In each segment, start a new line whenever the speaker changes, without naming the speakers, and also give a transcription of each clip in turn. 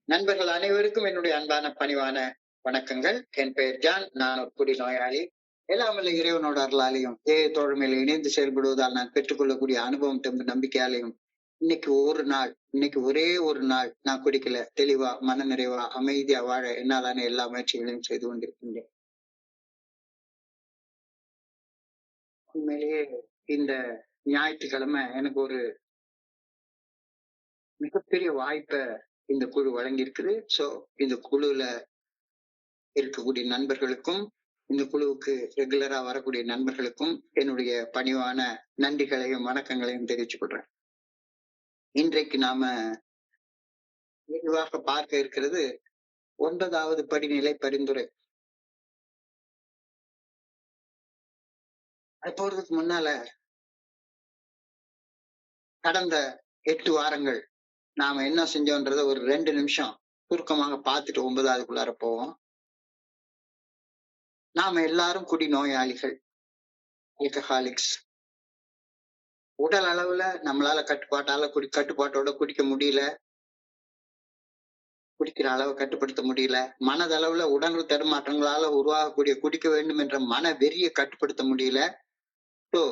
நண்பர்கள் அனைவருக்கும் என்னுடைய அன்பான பணிவான வணக்கங்கள். என் பெயர் ஜான். நான் ஒரு குடிநோயாளி. எல்லாம் வல்ல இறைவனோட அருளாலையும் தோழமையில இணைந்து செயல்படுவதால் நான் பெற்றுக்கொள்ளக்கூடிய அனுபவம் நம்பிக்கையாலையும் இன்னைக்கு ஒரே ஒரு நாள் நான் குடிக்கல, தெளிவா மன நிறைவா அமைதியா வாழ என்னாலான எல்லா முயற்சிகளையும் செய்து கொண்டிருக்கின்றேன். உண்மையிலேயே இந்த ஞாயிற்றுக்கிழமை எனக்கு ஒரு மிகப்பெரிய வாய்ப்பை இந்த குழு வழங்கி இருக்குது. சோ இந்த குழுல இருக்கக்கூடிய நண்பர்களுக்கும், இந்த குழுவுக்கு ரெகுலரா வரக்கூடிய நண்பர்களுக்கும் என்னுடைய பணிவான நன்றிகளையும் வணக்கங்களையும் தெரிவித்துக் கொள்றேன். இன்றைக்கு நாம விரிவாக பார்க்க இருக்கிறது 9வது படிநிலை பரிந்துரை. அது போறதுக்கு முன்னால கடந்த 8 வாரங்கள் நாம என்ன செஞ்சோன்றத ஒரு 2 நிமிஷம் சுருக்கமாக பார்த்துட்டு 9வதுக்குள்ளார போவோம். நாம எல்லாரும் குடிநோயாளிகள், ஆல்கஹாலிக்ஸ். உடல் அளவுல நம்மளால கட்டுப்பாட்டோட குடிக்க முடியல, குடிக்கிற அளவை கட்டுப்படுத்த முடியல. மனதளவுல உடல் தடுமாற்றங்களால உருவாகக்கூடிய குடிக்க வேண்டும் என்ற மன வெறியை கட்டுப்படுத்த முடியல. ஸோ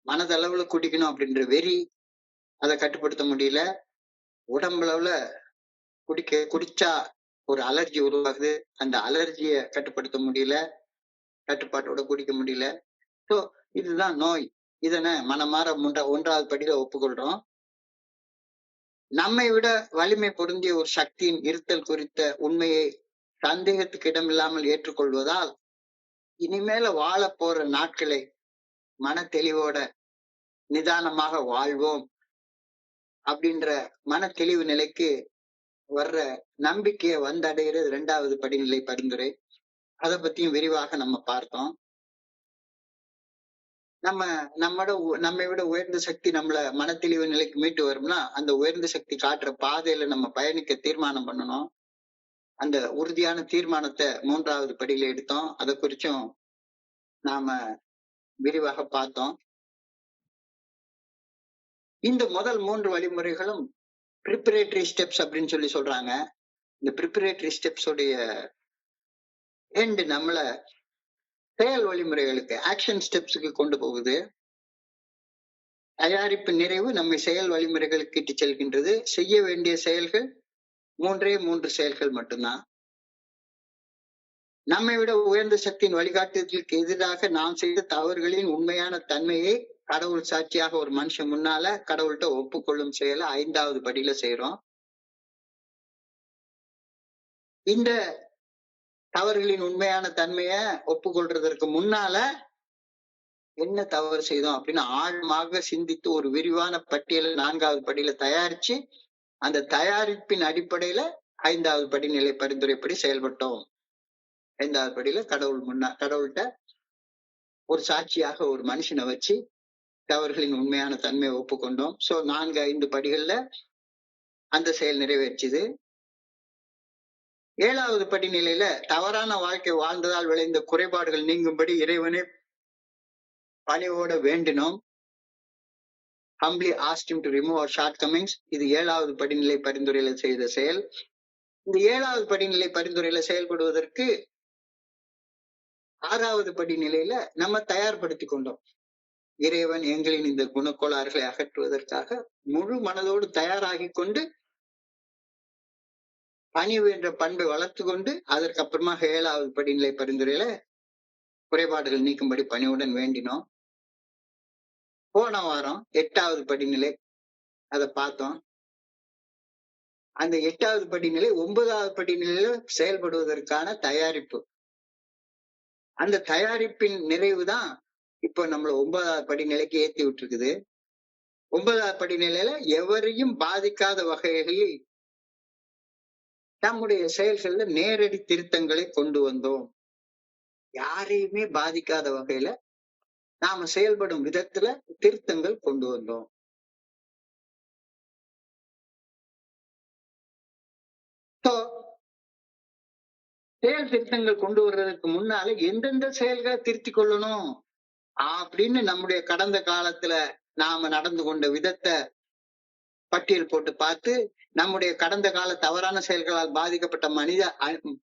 மனதளவுல குடிக்கணும் அப்படின்ற வெறி, அதை கட்டுப்படுத்த முடியல. உடம்புல குடிச்சா ஒரு அலர்ஜி உருவாகுது, அந்த அலர்ஜியை கட்டுப்படுத்த முடியல, கட்டுப்பாட்டோட குடிக்க முடியல. ஸோ இதுதான் நோய். இதனை மனமாற 1வது படியில ஒப்புக்கொள்றோம். நம்மை விட வலிமை பொருந்திய ஒரு சக்தியின் இருத்தல் குறித்த உண்மையை சந்தேகத்துக்கு இடமில்லாமல் ஏற்றுக்கொள்வதால் இனிமேல வாழ போற நாட்களை மன தெளிவோட நிதானமாக வாழ்வோம் அப்படின்ற மன தெளிவு நிலைக்கு வர்ற நம்பிக்கையை வந்தடைகிறது 2வது படிநிலை பரிந்துரை. அதை பத்தியும் விரிவாக நம்ம பார்த்தோம். நம்மை விட உயர்ந்த சக்தி நம்மள மனத்தெளிவு நிலைக்கு மீட்டு வரும்னா, அந்த உயர்ந்த சக்தி காட்டுற பாதையில நம்ம பயணிக்க தீர்மானம் பண்ணணும். அந்த உறுதியான தீர்மானத்தை 3வது படியில எடுத்தோம். அதை குறிச்சும் நாம விரிவாக பார்த்தோம். இந்த முதல் 3 வழிமுறைகளும் ப்ரிப்பரேட்டரி ஸ்டெப்ஸ் அப்படின்னு சொல்லி சொல்றாங்க. இந்த ப்ரிப்பரேட்டரி ஸ்டெப்ஸ் உடைய எண்ட் நம்மள செயல் வழிமுறைகளுக்கு, ஆக்ஷன் ஸ்டெப்ஸுக்கு கொண்டு போகுது. தயாரிப்பு நிறைவு நம்மை செயல் வழிமுறைகளுக்கு இட்டு செல்கின்றது. செய்ய வேண்டிய செயல்கள் 3 செயல்கள் மட்டும்தான். நம்மை விட உயர்ந்த சக்தியின் வழிகாட்டுதலுக்கு எதிராக நாம் செய்த தவறுகளின் உண்மையான தன்மையை கடவுள் சாட்சியாக ஒரு மனுஷன் முன்னால கடவுள்கிட்ட ஒப்புக்கொள்ளும் செயலை 5வது படியில செய்யறோம். இந்த தவறுகளின் உண்மையான தன்மைய ஒப்புக்கொள்றதற்கு முன்னால என்ன தவறு செய்தோம் அப்படின்னு ஆழமாக சிந்தித்து ஒரு விரிவான பட்டியலை 4வது படியில தயாரிச்சு, அந்த தயாரிப்பின் அடிப்படையில 5வது படிநிலை பரிந்துரைப்படி செயல்பட்டோம். 5வது படியில கடவுள்கிட்ட ஒரு சாட்சியாக ஒரு மனுஷனை வச்சு தவறுகளின் உண்மையான தன்மையை ஒப்புக்கொண்டோம். சோ 4-5 படிகள்ல அந்த செயல் நிறைவேற்றுது. 7வது படிநிலையில தவறான வாழ்க்கை வாழ்ந்ததால் விளைந்த குறைபாடுகள் நீங்கும்படி இறைவனை பணிவோட வேண்டினோம். humbly asked him to remove our shortcomings. இது 7வது படிநிலை பரிந்துரையில செய்த செயல். இந்த 7வது படிநிலை பரிந்துரையில செயல்படுவதற்கு 6வது படிநிலையில நம்ம தயார்படுத்திக் கொண்டோம். இறைவன் எங்களின் இந்த குணக்கோளாறுகளை அகற்றுவதற்காக முழு மனதோடு தயாராகி கொண்டு பணிவு என்ற பண்பை வளர்த்து கொண்டு அதற்கு அப்புறமா 7வது படிநிலை பரிந்துரையில குறைபாடுகள் நீக்கும்படி பணிவுடன் வேண்டினோம். போன வாரம் 8வது படிநிலை அதை பார்த்தோம். அந்த 8வது படிநிலை 9வது படிநிலையில செயல்படுவதற்கான தயாரிப்பு. அந்த தயாரிப்பின் நிறைவுதான் இப்போ நம்மள 9வது படிநிலைக்கு ஏத்தி விட்டுருக்குது. 9வது படிநிலையில எவரையும் பாதிக்காத வகைகளில் நம்முடைய செயல்கள்ல நேரடி திருத்தங்களை கொண்டு வந்தோம். யாரையுமே பாதிக்காத வகையில நாம செயல்படும் விதத்துல திருத்தங்கள் கொண்டு வந்தோம். செயல் திருத்தங்கள் கொண்டு வர்றதுக்கு முன்னால எந்தெந்த செயல்களை திருத்திக் கொள்ளணும் அப்படின்னு நம்முடைய கடந்த காலத்துல நாம நடந்து கொண்ட விதத்தை பட்டியல் போட்டு பார்த்து நம்முடைய கடந்த கால தவறான செயல்களால்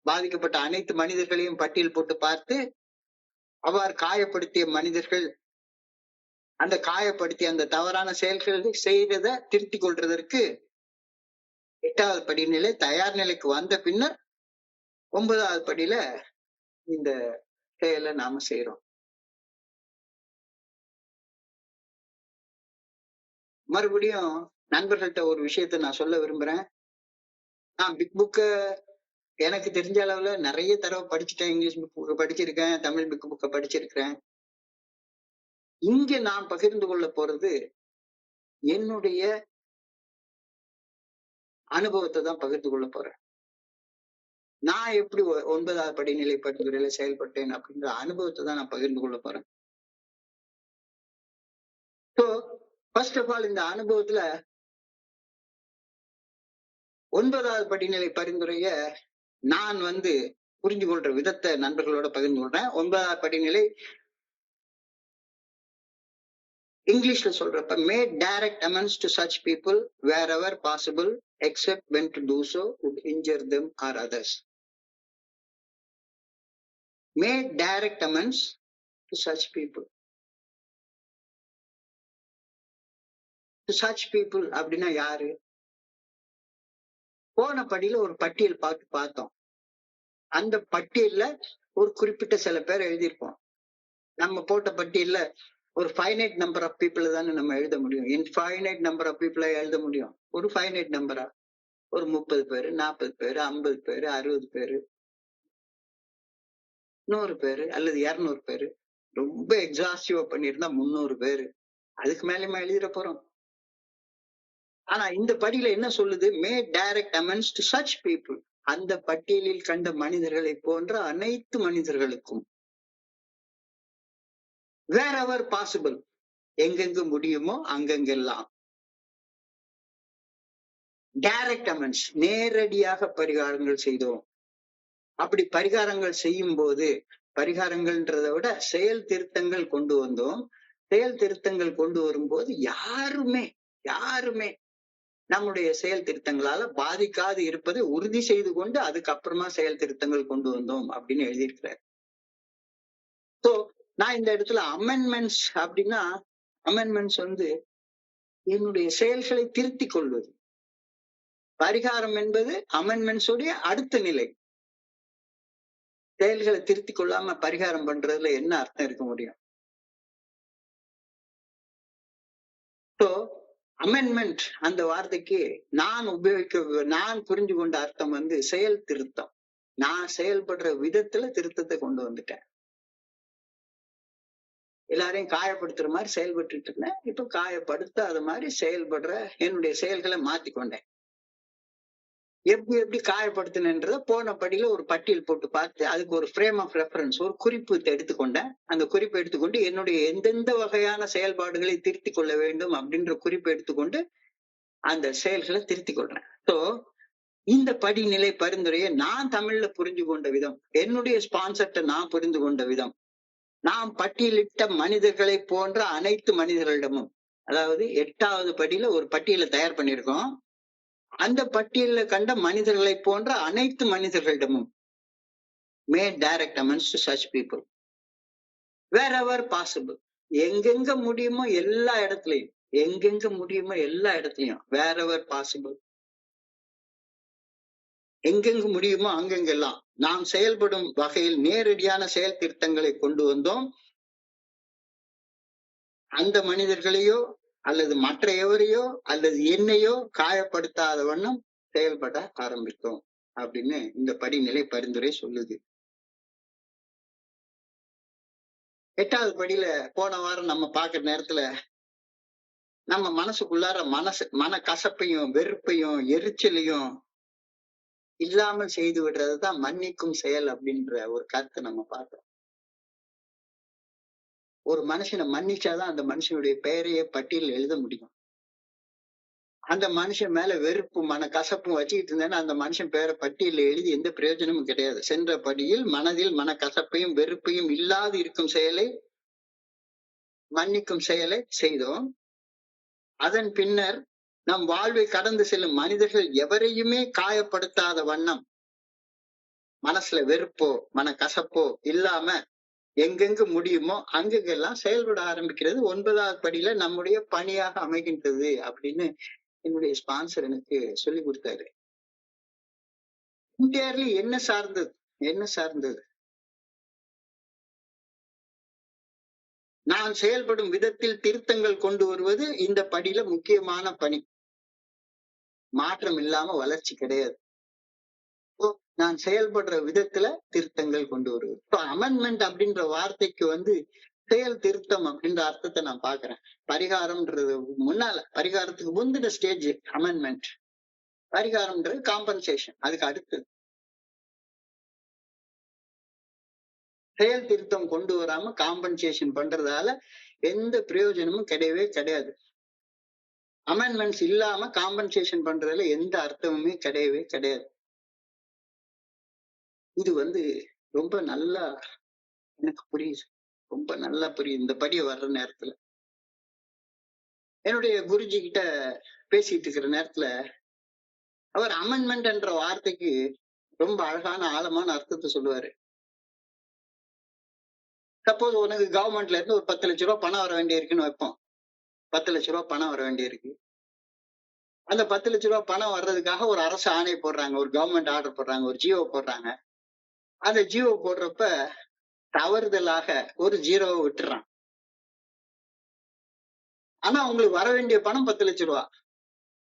பாதிக்கப்பட்ட அனைத்து மனிதர்களையும் பட்டியல் போட்டு பார்த்து அவ்வாறு காயப்படுத்திய மனிதர்கள் அந்த காயப்படுத்திய அந்த தவறான செயல்கள் செய்ததை திருத்திக் கொள்றதற்கு 8வது படிநிலை தயார் நிலைக்கு வந்த பின்னர் 9வது படியில இந்த செயலை நாம செய்யறோம். மறுபடியும் நண்பர்கள்ட்ட ஒரு விஷயத்த நான் சொல்ல விரும்புறேன். நான் பிக் புக்க எனக்கு தெரிஞ்ச அளவுல நிறைய தடவை படிச்சுட்டேன். இங்கிலீஷ் புக் படிச்சிருக்கேன், தமிழ் பிக் புக்க படிச்சிருக்கிறேன். இங்க நான் பகிர்ந்து கொள்ள போறது என்னுடைய அனுபவத்தை தான் பகிர்ந்து கொள்ள போறேன். நான் எப்படி 9வது படிநிலை பரிந்துரையில செயல்பட்டேன் அப்படின்ற அனுபவத்தை தான் நான் பகிர்ந்து கொள்ள போறேன். ஸோ ஃபர்ஸ்ட் ஆஃப் ஆல் இந்த அனுபவத்துல 9வது படிநிலை பரிந்துரைய நான் புரிஞ்சு கொள்ற விதத்தை நண்பர்களோட பகிர்ந்து கொள்றேன். 9வது படிநிலை இங்கிலீஷ்ல சொல்றப்ப made direct amends to such people wherever possible except when to do so would injure them or others. Made direct amends to such people. To such people அப்படின்னா யாரு? போன படியில ஒரு பட்டியல் பார்த்தோம். அந்த பட்டியல்ல ஒரு குறிப்பிட்ட சில பேர் எழுதியிருப்போம். நம்ம போட்ட பட்டியல்ல ஒரு ஃபைனைட் நம்பர் ஆஃப் பீப்புள் தானே நம்ம எழுத முடியும். இன்ஃபைனைட் நம்பர் ஆஃப் பீப்புளை எழுத முடியும். ஒரு ஃபைனைட் நம்பரா ஒரு 30 பேரு, 40 பேரு, 50 பேரு, 60 பேரு, 100 பேரு அல்லது 200 பேரு. ரொம்ப எக்ஸாஸ்டிவா பண்ணியிருந்தா 300 பேரு. அதுக்கு மேலயுமா எழுதிட போறோம்? ஆனா இந்த படியில என்ன சொல்லுது? Made direct amends to such people. அந்த பட்டியலில் கண்ட மனிதர்களை போன்ற அனைத்து மனிதர்களுக்கும் வேர் எவர் பாசிபிள், எங்கெங்கு முடியுமோ அங்கெங்கெல்லாம் டைரக்ட் அமெண்ட்ஸ், நேரடியாக பரிகாரங்கள் செய்தோம். அப்படி பரிகாரங்கள் செய்யும் போது, பரிகாரங்கள்ன்றதை விட செயல் திருத்தங்கள் கொண்டு வந்தோம். செயல் திருத்தங்கள் கொண்டு வரும்போது யாருமே நம்முடைய செயல் திருத்தங்களால பாதிக்காது இருப்பதை உறுதி செய்து கொண்டு அதுக்கப்புறமா செயல் திருத்தங்கள் கொண்டு வந்தோம் அப்படின்னு எழுதியிருக்கிறார். சோ நான் இந்த இடத்துல அமெண்ட்மெண்ட்ஸ் அப்படின்னா, அமெண்ட்மெண்ட்ஸ் என்னுடைய செயல்களை திருத்திக் கொள்வது. பரிகாரம் என்பது அமெண்ட்மெண்ட்ஸ் உடைய அடுத்த நிலை. செயல்களை திருத்திக் கொள்ளாம பரிகாரம் பண்றதுல என்ன அர்த்தம் இருக்க முடியும்? சோ அமெண்ட்மெண்ட் அந்த வார்த்தைக்கு நான் புரிஞ்சு கொண்ட அர்த்தம் செயல் திருத்தம். நான் செயல்படுற விதத்துல திருத்தத்தை கொண்டு வந்துட்டேன். எல்லாரையும் காயப்படுத்துற மாதிரி செயல்பட்டு இருந்தேன். இப்ப காயப்படுத்தாத மாதிரி செயல்படுற என்னுடைய செயல்களை மாத்திக்கொண்டேன். எப்படி காயப்படுத்தினன்றத போன படியில ஒரு பட்டியல் போட்டு பார்த்து அதுக்கு ஒரு ஃப்ரேம் ஆஃப் ரெஃபரன்ஸ், ஒரு குறிப்பு எடுத்துக்கொண்டேன். அந்த குறிப்பை எடுத்துக்கொண்டு என்னுடைய எந்தெந்த வகையான செயல்பாடுகளை திருத்திக் கொள்ள வேண்டும் அப்படின்ற குறிப்பை எடுத்துக்கொண்டு அந்த செயல்களை திருத்திக் கொள்றேன். ஸோ இந்த படிநிலை பரிந்துரையை நான் தமிழ்ல புரிஞ்சு கொண்ட விதம், என்னுடைய ஸ்பான்சர்ட்ட நான் புரிந்து கொண்ட விதம், நாம் பட்டியலிட்ட மனிதர்களை போன்ற அனைத்து மனிதர்களிடமும், அதாவது 8வது படியில ஒரு பட்டியலை தயார் பண்ணியிருக்கோம். அந்த பட்டியல கண்ட மனிதர்களை போன்ற அனைத்து மனிதர்களிடமும் made direct amends to such people wherever possible, எங்கெங்க முடியுமோ எல்லா இடத்துலயும், வேர் எவர் பாசிபிள், எங்கெங்கு முடியுமோ அங்கெங்கெல்லாம் நாம் செயல்படும் வகையில் நேரடியான செயல் திருத்தங்களை கொண்டு வந்தோம். அந்த மனிதர்களையோ அல்லது மற்ற எவரையோ அல்லது என்னையோ காயப்படுத்தாத வண்ணம் செயல்பட ஆரம்பித்தோம் அப்படின்னு இந்த படிநிலை பரிந்துரை சொல்லுது. 8வது படியில போன வாரம் நம்ம பார்க்கிற நேரத்துல நம்ம மனசுக்குள்ளார மன கசப்பையும் வெறுப்பையும் எரிச்சலையும் இல்லாமல் செய்து விடுறதுதான் மன்னிக்கும் செயல் அப்படின்ற ஒரு கருத்தை நம்ம பார்த்தோம். ஒரு மனுஷனை மன்னிச்சாதான் அந்த மனுஷனுடைய பெயரையே பட்டியல் எழுத முடியும். அந்த மனுஷன் மேல வெறுப்பும் மன கசப்பும் வச்சுக்கிட்டு இருந்தேன்னா அந்த மனுஷன் பேரை பட்டியல எழுதி எந்த பிரயோஜனமும் கிடையாது. சென்ற படியில் மனதில் மன கசப்பையும் வெறுப்பையும் இல்லாது இருக்கும் செயலை, மன்னிக்கும் செயலை செய்தோம். அதன் பின்னர் நம் வாழ்வை கடந்து செல்லும் மனிதர்கள் எவரையுமே காயப்படுத்தாத வண்ணம் மனசுல வெறுப்போ மனக்கசப்போ இல்லாம எங்கெங்கு முடியுமோ அங்கெங்கெல்லாம் செயல்பட ஆரம்பிக்கிறது 9வது படியில நம்முடைய பணியாக அமைகின்றது அப்படின்னு என்னுடைய ஸ்பான்சர் எனக்கு சொல்லி கொடுத்தாரு. இன்டையர்லி என்ன சார்ந்தது, என்ன சார்ந்தது. நான் செயல்படும் விதத்தில் திருத்தங்கள் கொண்டு வருவது இந்த படியில முக்கியமான பணி. மாற்றம் இல்லாம வளர்ச்சி கிடையாது. நான் செயல்படுற விதத்துல திருத்தங்கள் கொண்டு வருவது. இப்போ அமெண்ட்மெண்ட் அப்படின்ற வார்த்தைக்கு செயல் திருத்தம் அப்படின்ற அர்த்தத்தை நான் பாக்குறேன். பரிகாரம்ன்றது முன்னால, பரிகாரத்துக்கு முந்தின ஸ்டேஜ் அமெண்ட்மெண்ட். பரிகாரம்ன்றது காம்பன்சேஷன், அதுக்கு அடுத்தது. செயல் திருத்தம் கொண்டு வராம காம்பன்சேஷன் பண்றதால எந்த பிரயோஜனமும் கிடையவே கிடையாது. அமெண்ட்மெண்ட்ஸ் இல்லாம காம்பன்சேஷன் பண்றதுல எந்த அர்த்தமுமே கிடையவே கிடையாது. இது ரொம்ப நல்லா எனக்கு புரியுது. ரொம்ப நல்லா புரியுது இந்த படிய வர்ற நேரத்துல. என்னுடைய குருஜி கிட்ட பேசிட்டு இருக்கிற நேரத்துல அவர் அமெண்ட்மெண்ட் என்ற வார்த்தைக்கு ரொம்ப அழகான ஆழமான அர்த்தத்தை சொல்லுவாரு. சப்போஸ் உனக்கு கவர்மெண்ட்ல இருந்து ஒரு 10 லட்சம் ரூபாய் பணம் வர வேண்டிய இருக்குன்னு வைப்போம். 10 லட்சம் ரூபாய் பணம் வர வேண்டிய இருக்கு. அந்த 10 லட்சம் ரூபாய் பணம் வர்றதுக்காக ஒரு அரசு ஆணை போடுறாங்க, ஒரு கவர்மெண்ட் ஆர்டர் போடுறாங்க, ஒரு ஜியோ போடுறாங்க. அந்த ஜியோ போடுறப்ப தவறுதலாக ஒரு ஜீரோவை விட்டுறான். ஆனா உங்களுக்கு வர வேண்டிய பணம் 10 லட்சம் ரூபாய்.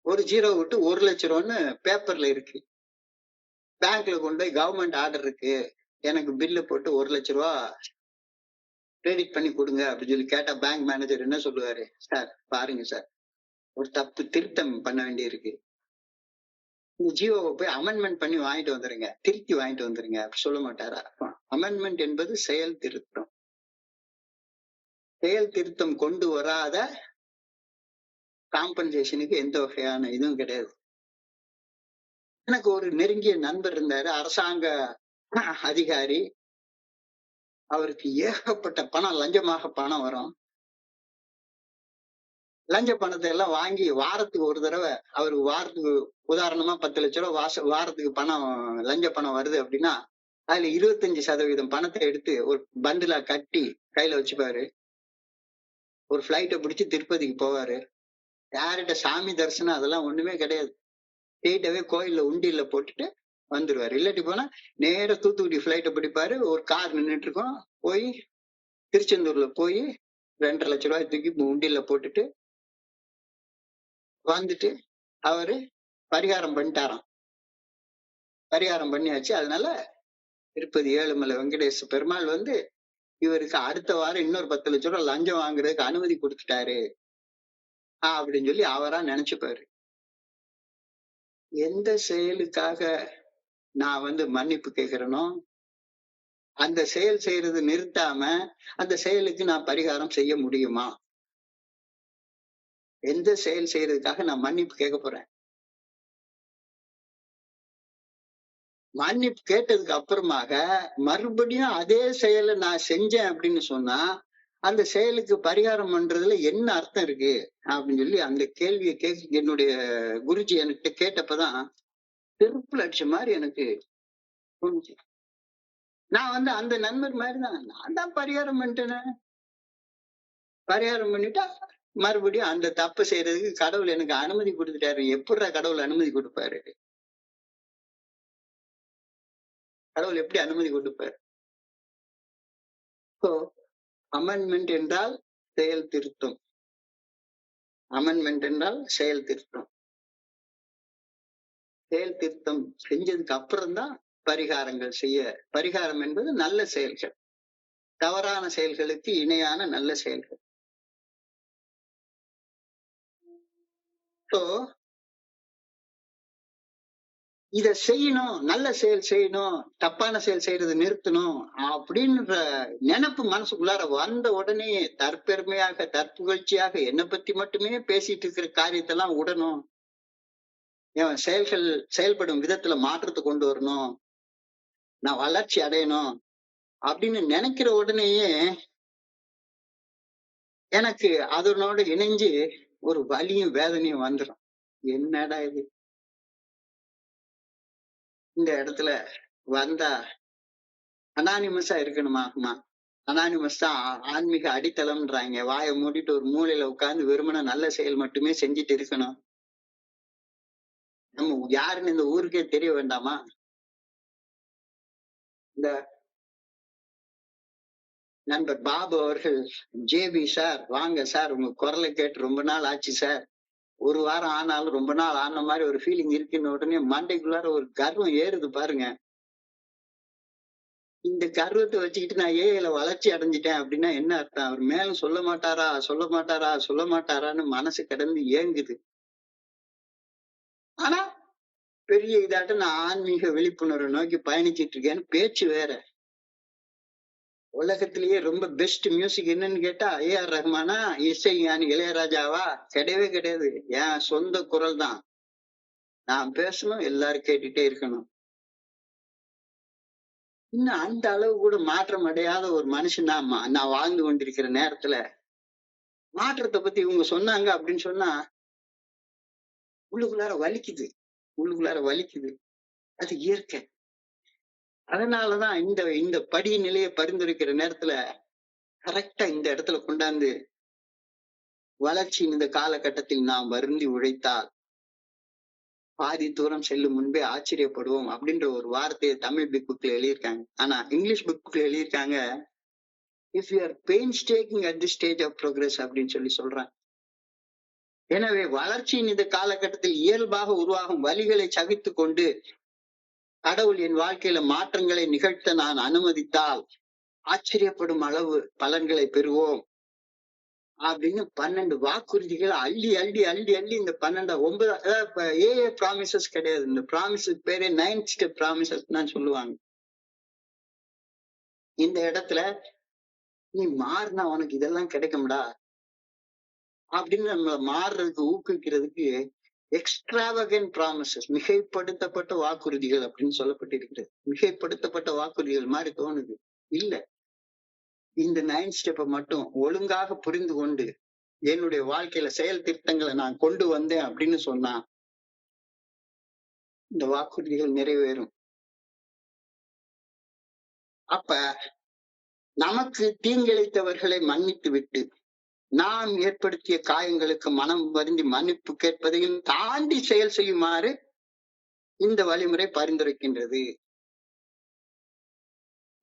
ஒரு ஜீரோ விட்டு 1 லட்சம் ரூபான்னு பேப்பர்ல இருக்கு. பேங்க்ல கொண்டு போய் கவர்மெண்ட் ஆர்டர் இருக்கு, எனக்கு பில்லு போட்டு 1 லட்சம் ரூபாய் கிரெடிட் பண்ணி கொடுங்க அப்படின்னு சொல்லி கேட்டா பேங்க் மேனேஜர் என்ன சொல்லுவாரு? சார் பாருங்க சார், ஒரு தப்பு திருத்தம் பண்ண வேண்டி இருக்கு. இந்த ஜியோவை போய் அமெண்ட்மெண்ட் பண்ணி வாங்கிட்டு வந்துருங்க, திருத்தி வாங்கிட்டு வந்துருங்க அப்படி சொல்ல மாட்டாரா? அமெண்ட்மெண்ட் என்பது செயல் திருத்தம். செயல் திருத்தம் கொண்டு வராத காம்பன்சேஷனுக்கு எந்த வகையான இதுவும் கிடையாது. எனக்கு ஒரு நெருங்கிய நண்பர் இருந்தாரு, அரசாங்க அதிகாரி. அவருக்கு ஏகப்பட்ட பணம், லஞ்சமாக பணம் வரும். லஞ்ச பணத்தை எல்லாம் வாங்கி வாரத்துக்கு ஒரு தடவை அவருக்கு வாரத்துக்கு உதாரணமா 10 லட்சம் ரூபாய் வாரத்துக்கு பணம், லஞ்ச பணம் வருது அப்படின்னா அதுல 25% பணத்தை எடுத்து ஒரு பண்டிலா கட்டி கையில வச்சுப்பாரு. ஒரு பிளைட்டை பிடிச்சு திருப்பதிக்கு போவாரு. யார்கிட்ட சாமி தரிசனம் அதெல்லாம் ஒண்ணுமே கிடையாது. ஸ்ட்ரெயிட்டாவே கோயில்ல உண்டியல்ல போட்டுட்டு வந்துருவாரு. இல்லாட்டி போனா நேர தூத்துக்குடி பிளைட்டை பிடிப்பாரு. ஒரு கார் நின்றுட்டு இருக்கோம், போய் திருச்செந்தூர்ல போய் 2.5 லட்சம் ரூபாய் தூக்கி உண்டியல்ல போட்டுட்டு வந்துட்டு அவரு பரிகாரம் பண்ணிட்டாராம். பரிகாரம் பண்ணியாச்சு. அதனால திருப்பதி ஏழுமலை வெங்கடேச பெருமாள் இவருக்கு அடுத்த வாரம் இன்னொரு 10 லட்சம் ரூபாய் லஞ்சம் வாங்குறதுக்கு அனுமதி கொடுத்துட்டாரு அப்படின்னு சொல்லி அவரா நினைச்சுப்பாரு. எந்த செயலுக்காக நான் மன்னிப்பு கேட்கிறேனோ அந்த செயல் செய்யறது நிறுத்தாம அந்த செயலுக்கு நான் பரிகாரம் செய்ய முடியுமா? எந்த செயல் செய்யறதுக்காக நான் மன்னிப்பு கேட்க போறேன்? மன்னிப்பு கேட்டதுக்கு அப்புறமாக மறுபடியும் அதே செயலை நான் செஞ்சேன் அப்படின்னு சொன்னா அந்த செயலுக்கு பரிகாரம் பண்றதுல என்ன அர்த்தம் இருக்கு அப்படின்னு சொல்லி அந்த கேள்வியை என்னுடைய குருஜி என்கிட்ட கேட்டப்பதான் செருப்பு அடிச்ச மாதிரி எனக்கு தோணுச்சு. நான் அந்த நண்பர் மாதிரிதான், நான் தான் பரிகாரம் பண்ணிட்டேனே. பரிகாரம் பண்ணிட்டா மறுபடியும் அந்த தப்பு செய்யறதுக்கு கடவுள் எனக்கு அனுமதி கொடுத்துட்டாரு. எப்படிடா கடவுள் அனுமதி கொடுப்பாரு? கடவுள் எப்படி அனுமதி கொடுப்பாரு? அமெண்ட்மெண்ட் என்றால் செயல் திருத்தம். அமெண்ட்மெண்ட் என்றால் செயல் திருத்தம். செயல் திருத்தம் செஞ்சதுக்கு அப்புறம் தான் பரிகாரங்கள் செய்ய. பரிகாரம் என்பது நல்ல செயல்கள், தவறான செயல்களுக்கு இணையான நல்ல செயல்கள். இத செய்யணும், நல்ல செயல் செய்யணும், தப்பான செயல் செய்யறது நிறுத்தணும் அப்படின்ற நினைப்பு மனசுக்குள்ளார வந்த உடனே தற்பெருமையாக தற்புகழ்ச்சியாக என்னை பத்தி மட்டுமே பேசிட்டு இருக்கிற காரியத்தெல்லாம் விடணும், என் செயல்படும் விதத்துல மாற்றத்தை கொண்டு வரணும், நான் வளர்ச்சி அடையணும் அப்படின்னு நினைக்கிற உடனேயே எனக்கு அதனோட இணைஞ்சு ஒரு வலியும் வேதனையும் வந்துடும். என்னடா இது? இந்த இடத்துல வந்தா அனானிமஸா இருக்கணுமாமா. அனானிமஸ் தான் ஆன்மீக அடித்தளம்ன்றாங்க. வாய மூடிட்டு ஒரு மூலையில உட்கார்ந்து வெறுமனே நல்ல செயல் மட்டுமே செஞ்சுட்டு இருக்கணும். நம்ம யாருன்னு இந்த ஊருக்கே தெரிய வேண்டாமா? இந்த நண்பர் பாபு அவர்கள், "ஜேபி சார், வாங்க சார். உங்க குரலை கேட்டு ரொம்ப நாள் ஆச்சு சார். ஒரு வாரம் ஆனாலும் ரொம்ப நாள் ஆன மாரி ஒரு ஃபீலிங் இருக்குன்ன உடனே மண்டைக்குள்ளார ஒரு கர்வம் ஏறுது பாருங்க. இந்த கர்வத்த வச்சுக்கிட்டு நான் ஏஐல வளர்ச்சி அடைஞ்சுட்டேன் அப்படின்னா என்ன அர்த்தம்? அவர் மேலும் சொல்ல மாட்டாரா? சொல்ல மாட்டாரா? சொல்ல மாட்டாரான்னு மனசு கிடந்து ஏங்குது. ஆனா, பெரிய இதாட்டம் நான் ஆன்மீக விழிப்புணர்வை நோக்கி பயணிச்சிட்டு இருக்கேன்னு பேச்சு வேற. உலகத்திலேயே ரொம்ப பெஸ்ட் மியூசிக் என்னன்னு கேட்டா ஏஆர் ரஹ்மானா, இசை ஞானி இளையராஜாவா? கிடையவே கிடையாது. என் சொந்த குரல் தான். நான் பேசணும், எல்லாரும் கேட்டுட்டே இருக்கணும். இன்னும் அந்த அளவு கூட மாற்றம் அடையாத ஒரு மனுஷன் நான் வாழ்ந்து கொண்டிருக்கிற நேரத்துல, மாற்றத்த பத்தி இவங்க சொன்னாங்க அப்படின்னு சொன்னா, உள்ளுக்குள்ளார வலிக்குது. உள்ளுக்குள்ளார வலிக்குது. அது இயற்கை. அதனாலதான் இந்த இந்த படிநிலையை பரிந்துரைக்கிற நேரத்துல, கரெக்ட்டா இந்த இடத்துல கொண்டாந்து, வளர்ச்சியின் இந்த காலகட்டத்தில் நாம் வருந்தி உழைத்தால், பாதி தூரம் செல்லும் முன்பே ஆச்சரியப்படுவோம் அப்படின்ற ஒரு வார்த்தையை தமிழ் புக்ல எழுதியிருக்காங்க. ஆனா இங்கிலீஷ் புக்ல எழுதியிருக்காங்க, if you are painstaking at the stage of progress அப்படின்னு சொல்றாங்க. எனவே வளர்ச்சியின் இந்த காலகட்டத்தில் இயல்பாக உருவாகும் வலிகளை சகித்துக் கொண்டு கடவுள் என் வாழ்க்கையில மாற்றங்களை நிகழ்த்த நான் அனுமதித்தால் ஆச்சரியப்படும் அளவு பலன்களை பெறுவோம் அப்படின்னு 12 வாக்குறுதிகள் அள்ளி அள்ளி அள்ளி அள்ளி இந்த 9 அதாவது ஏஏ ப்ராமிசஸ் கிடையாது. இந்த ப்ராமிசஸ் பேரே 9 ஸ்டெப் ப்ராமிசஸ் தான் சொல்லுவாங்க. இந்த இடத்துல நீ மாறினா உனக்கு இதெல்லாம் கிடைக்கும்டா அப்படின்னு நம்மள மாறுறதுக்கு ஊக்குவிக்கிறதுக்கு எக்ஸ்ட்ராவகன்ட் ப்ராமிசஸ், மிகைப்படுத்தப்பட்ட வாக்குறுதிகள் அப்படின்னு சொல்லப்பட்டிருக்கிறது. மிகைப்படுத்தப்பட்ட வாக்குறுதிகள் மாதிரி தோணுது. இல்ல, இந்த 9 ஸ்டெப்பை மட்டும் ஒழுங்காக புரிந்து கொண்டு என்னுடைய வாழ்க்கையில செயல் திட்டங்களை நான் கொண்டு வந்தேன் அப்படின்னு சொன்னா இந்த வாக்குறுதிகள் நிறைவேறும். அப்ப நமக்கு தீங்கிழைத்தவர்களை மன்னித்து விட்டு நாம் ஏற்படுத்திய காயங்களுக்கு மனம் வருந்தி மன்னிப்பு கேட்பதையும் தாண்டி செயல் செய்யுமாறு இந்த வழிமுறை பரிந்துரைக்கின்றது.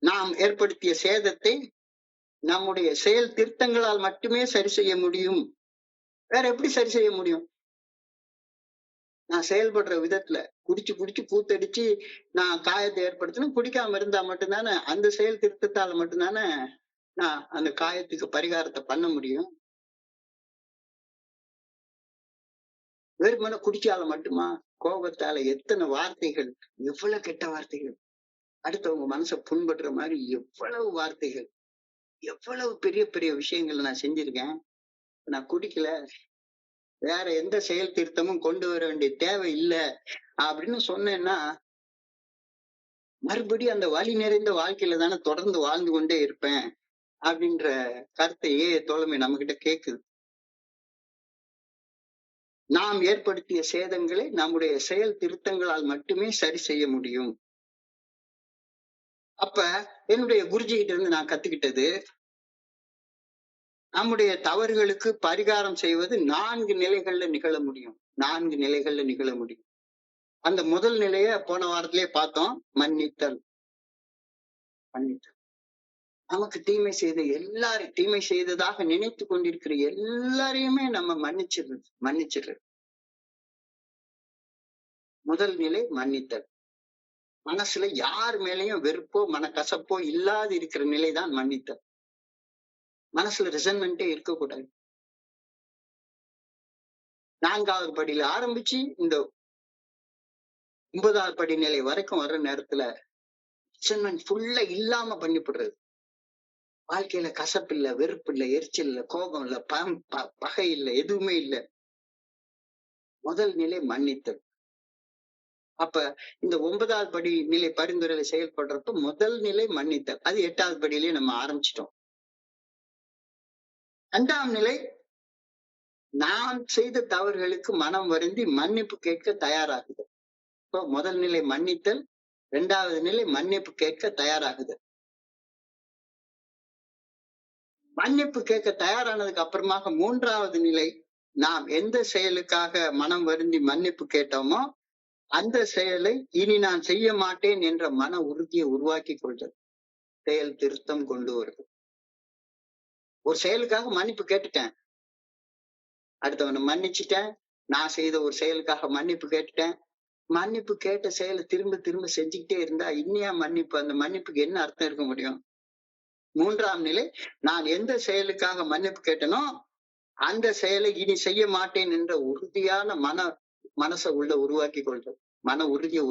நாம் ஏற்படுத்திய சேதத்தை நம்முடைய செயல் திருத்தங்களால் மட்டுமே சரி செய்ய முடியும். வேற எப்படி சரி செய்ய முடியும்? நான் செயல்படுற விதத்துல குடிச்சு குடிச்சு கூத்தடிச்சு நான் காயத்தை ஏற்படுத்தணும். குடிக்காம இருந்தா மட்டும்தானே, அந்த செயல் திருத்தத்தால மட்டும்தானே நான் அந்த காயத்துக்கு பரிகாரத்தை பண்ண முடியும். வெறுமனே குடிச்சால மட்டுமா? கோபத்தால எத்தனை வார்த்தைகள், எவ்வளவு கெட்ட வார்த்தைகள், அடுத்தவங்க மனசை புண்படுற மாதிரி எவ்வளவு வார்த்தைகள், எவ்வளவு பெரிய பெரிய விஷயங்கள் நான் செஞ்சிருக்கேன். நான் குடிக்கல, வேற எந்த செயல் திருத்தமும் கொண்டு வர வேண்டிய தேவை இல்லை அப்படின்னு சொன்னேன்னா மறுபடியும் அந்த வலி நிறைந்த வாழ்க்கையில தானே தொடர்ந்து வாழ்ந்து கொண்டே இருப்பேன் அப்படின்ற கருத்தையே தோழமை நம்ம கிட்ட கேக்குது. நாம் ஏற்படுத்திய சேதங்களை நம்முடைய செயல் திருத்தங்களால் மட்டுமே சரி செய்ய முடியும். அப்ப என்னுடைய குருஜி கிட்ட இருந்து நான் கத்துக்கிட்டது, நம்முடைய தவறுகளுக்கு பரிகாரம் செய்வது 4 நிலைகள்ல நிகழ முடியும். 4 நிலைகள்ல நிகழ முடியும். அந்த முதல் நிலைய போன வாரத்திலே பார்த்தோம், மன்னித்தல். மன்னித்தல். நமக்கு தீமை செய்ததாக நினைத்து கொண்டிருக்கிற எல்லாரையுமே நம்ம மன்னிச்சிடுறது. முதல் நிலை மன்னித்தல். மனசுல யார் மேலேயும் வெறுப்போ மனக்கசப்போ இல்லாது இருக்கிற நிலைதான் மன்னித்தல். மனசுல ரிசன்மெண்டே இருக்கக்கூடாது. 4வது படியில ஆரம்பிச்சு இந்த 9வது படி நிலை வரைக்கும் வர்ற நேரத்துல ரிசன்மெண்ட் ஃபுல்லா இல்லாம பண்ணிவிடுறது. வாழ்க்கையில கசப்பு இல்ல, வெறுப்பு இல்ல, எரிச்சல் இல்ல, கோபம் இல்ல, பகை இல்ல, எதுவுமே இல்ல. முதல் நிலை மன்னித்தல். அப்ப இந்த 9வது படி நிலை பரிந்துரையில செயல்படுறப்ப முதல் நிலை மன்னித்தல். அது 8வது படியிலேயே நம்ம ஆரம்பிச்சிட்டோம். 2ஆம் நிலை நான் செய்த தவறுகளுக்கு மனம் வருந்தி மன்னிப்பு கேட்க தயாராகுதல். இப்போ முதல் நிலை மன்னித்தல், இரண்டாவது நிலை மன்னிப்பு கேட்க தயாராகுதல். மன்னிப்பு கேட்க தயாரானதுக்கு அப்புறமாக மூன்றாவது நிலை, நாம் எந்த செயலுக்காக மனம் வருந்தி மன்னிப்பு கேட்டோமோ அந்த செயலை இனி நான் செய்ய மாட்டேன் என்ற மன உறுதியை உருவாக்கி கொள்வது. செயல் திருத்தம் கொண்டு வருது. ஒரு செயலுக்காக மன்னிப்பு கேட்டுட்டேன், அடுத்தவனை மன்னிச்சுட்டேன், நான் செய்த ஒரு செயலுக்காக மன்னிப்பு கேட்டுட்டேன். மன்னிப்பு கேட்ட செயலை திரும்ப திரும்ப செஞ்சுக்கிட்டே இருந்தா இன்னையா மன்னிப்பு? அந்த மன்னிப்புக்கு என்ன அர்த்தம் இருக்க முடியும்? மூன்றாம் நிலை, நான் எந்த செயலுக்காக மன்னிப்பு கேட்டனோ அந்த செயலை இனி செய்ய மாட்டேன் என்ற உறுதியான மனசை உள்ள உருவாக்கி கொள்றது. மன உறுதியை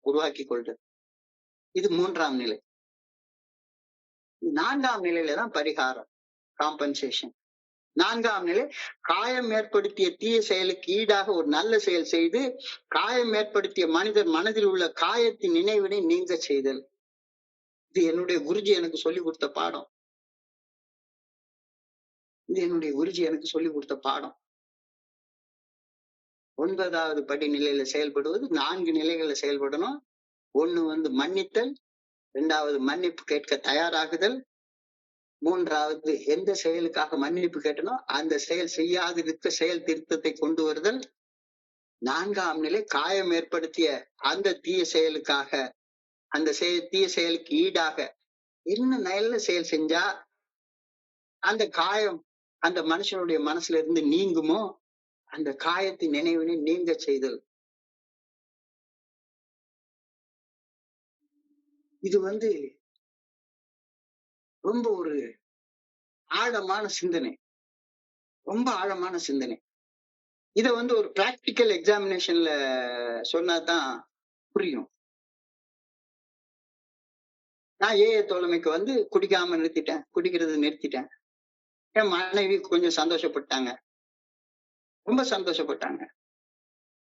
உருவாக்கி கொள்றது. இது மூன்றாம் நிலை. நான்காம் நிலையில தான் பரிகாரம், காம்பன்சேஷன். நான்காம் நிலை, காயம் ஏற்படுத்திய தீய செயலுக்கு ஈடாக ஒரு நல்ல செயல் செய்து காயம் ஏற்படுத்திய மனிதர் மனதில் உள்ள காயத்தின் நினைவினை நீங்க செய்தல். இது என்னுடைய குருஜி எனக்கு சொல்லி கொடுத்த பாடம். இது என்னுடைய குருஜி எனக்கு சொல்லி கொடுத்த பாடம். 9வது படி நிலையில செயல்படுவது 4 நிலைகள்ல செயல்படணும். ஒண்ணு மன்னித்தல், 2வது மன்னிப்பு கேட்க தயாராகுதல், 3வது எந்த செயலுக்காக மன்னிப்பு கேட்டனோ அந்த செயல் செய்யாதிருக்க செயல் திருத்தத்தை கொண்டு வருதல், 4ஆம் நிலை காயம் ஏற்படுத்திய அந்த தீய செயலுக்காக அந்த தீய செயலுக்கு ஈடாக என்ன நல்ல செயல் செஞ்சா அந்த காயம் அந்த மனுஷனுடைய மனசுல இருந்து நீங்குமோ அந்த காயத்தின் நினைவினை நீங்க செய்தல். இது ரொம்ப ஒரு ஆழமான சிந்தனை, ரொம்ப ஆழமான சிந்தனை. இத ஒரு பிராக்டிக்கல் எக்ஸாமினேஷன்ல சொன்னாதான் புரியும். நான் ஏஏ தோழமைக்கு குடிக்காம நிறுத்திட்டேன், குடிக்கிறது நிறுத்திட்டேன். என் மனைவி கொஞ்சம் சந்தோஷப்பட்டாங்க, ரொம்ப சந்தோஷப்பட்டாங்க.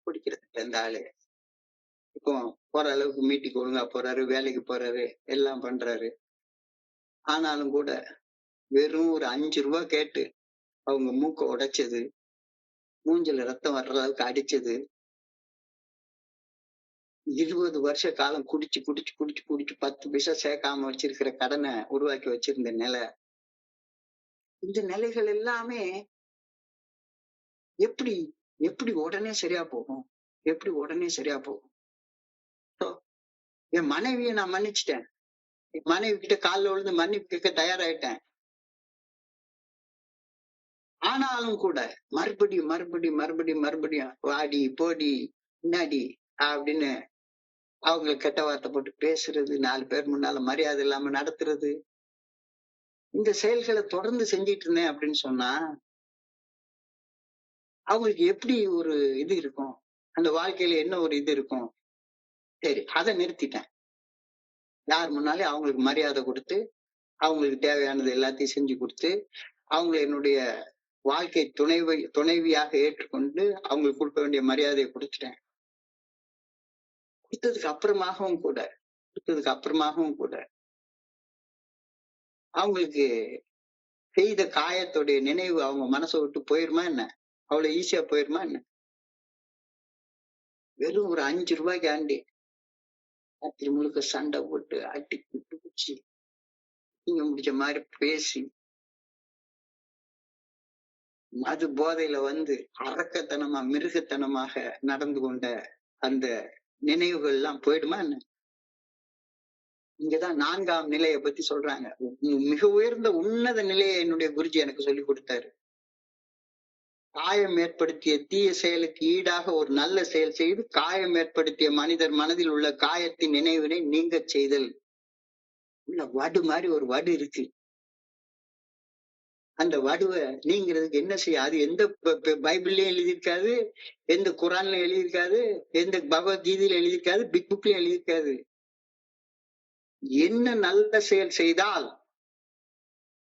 குடிக்கிறதுக்கு இந்த ஆளு இப்போ போற அளவுக்கு மீட்டிங் ஒழுங்கா போறாரு, வேலைக்கு போறாரு, எல்லாம் பண்றாரு. ஆனாலும் கூட வெறும் ஒரு 5 ரூபாய் கேட்டு அவங்க மூக்க உடைச்சது, மூஞ்சில ரத்தம் வர்ற அளவுக்கு அடிச்சது, 20 வருஷ காலம் குடிச்சு குடிச்சு குடிச்சு குடிச்சு 10 பைசா சேர்க்காம வச்சிருக்கிற கடனை உருவாக்கி வச்சிருந்த நிலை. இந்த நிலைகள் எல்லாமே எப்படி எப்படி உடனே சரியா போகும்? எப்படி உடனே சரியா போகும்? என் மனைவியை நான் மன்னிச்சுட்டேன். என் மனைவி கிட்ட காலில் விழுந்து மன்னிப்பு கேட்க தயாராயிட்டேன். ஆனாலும் கூட மறுபடியும் மறுபடியும் மறுபடியும் மறுபடியும் வாடி போடி முன்னாடி அப்படின்னு அவங்களுக்கு கெட்ட வார்த்தை போட்டு பேசுறது, 4 பேர் முன்னால மரியாதை இல்லாம நடத்துறது, இந்த செயல்களை தொடர்ந்து செஞ்சிட்டு இருந்தேன் அப்படின்னு சொன்னா அவங்களுக்கு எப்படி ஒரு இது இருக்கும்? அந்த வாழ்க்கையில என்ன ஒரு இது இருக்கும்? சரி, அதை நிறுத்திட்டேன். யார் முன்னாலே அவங்களுக்கு மரியாதை கொடுத்து, அவங்களுக்கு தேவையானது எல்லாத்தையும் செஞ்சு கொடுத்து, அவங்களை என்னுடைய வாழ்க்கை துணைவியாக ஏற்றுக்கொண்டு அவங்களுக்கு கொடுக்க வேண்டிய மரியாதையை கொடுத்துட்டேன். கொடுத்ததுக்கு அப்புறமாகவும் கூட அவங்களுக்கு செய்த காயத்துடைய நினைவு அவங்க மனசை விட்டு போயிருமா என்ன? அவ்வளவு ஈஸியா போயிருமா என்ன? வெறும் ஒரு 5 ரூபாய்க்கு ஆண்டி ராத்திரி முழுக்க சண்டை போட்டு அட்டி பிடிச்சி நீங்க முடிச்ச மாதிரி பேசி மது போதையில அரக்கத்தனமா மிருகத்தனமாக நடந்து கொண்ட அந்த நினைவுகள் எல்லாம் போயிடுமா என்ன? இங்கதான் 4ஆம் நிலையை பத்தி சொல்றாங்க. மிக உயர்ந்த உன்னத நிலையை என்னுடைய குருஜி எனக்கு சொல்லி கொடுத்தாரு. காயம் ஏற்படுத்திய தீய செயலுக்கு ஈடாக ஒரு நல்ல செயல் செய்து காயம் ஏற்படுத்திய மனிதர் மனதில் உள்ள காயத்தின் நினைவினை நீங்க செய்தல். உள்ள வடு மாதிரி ஒரு வடு இருக்கு. அந்த வடுவை நீங்கிறதுக்கு என்ன செய்ய? அது எந்த பைபிள்லயும் எழுதியிருக்காது, எந்த குரான்ல எழுதியிருக்காது, எந்த பகவத்கீதையில எழுதியிருக்காது, பிக் புக்லயும் எழுதியிருக்காது. என்ன நல்ல செயல் செய்தால்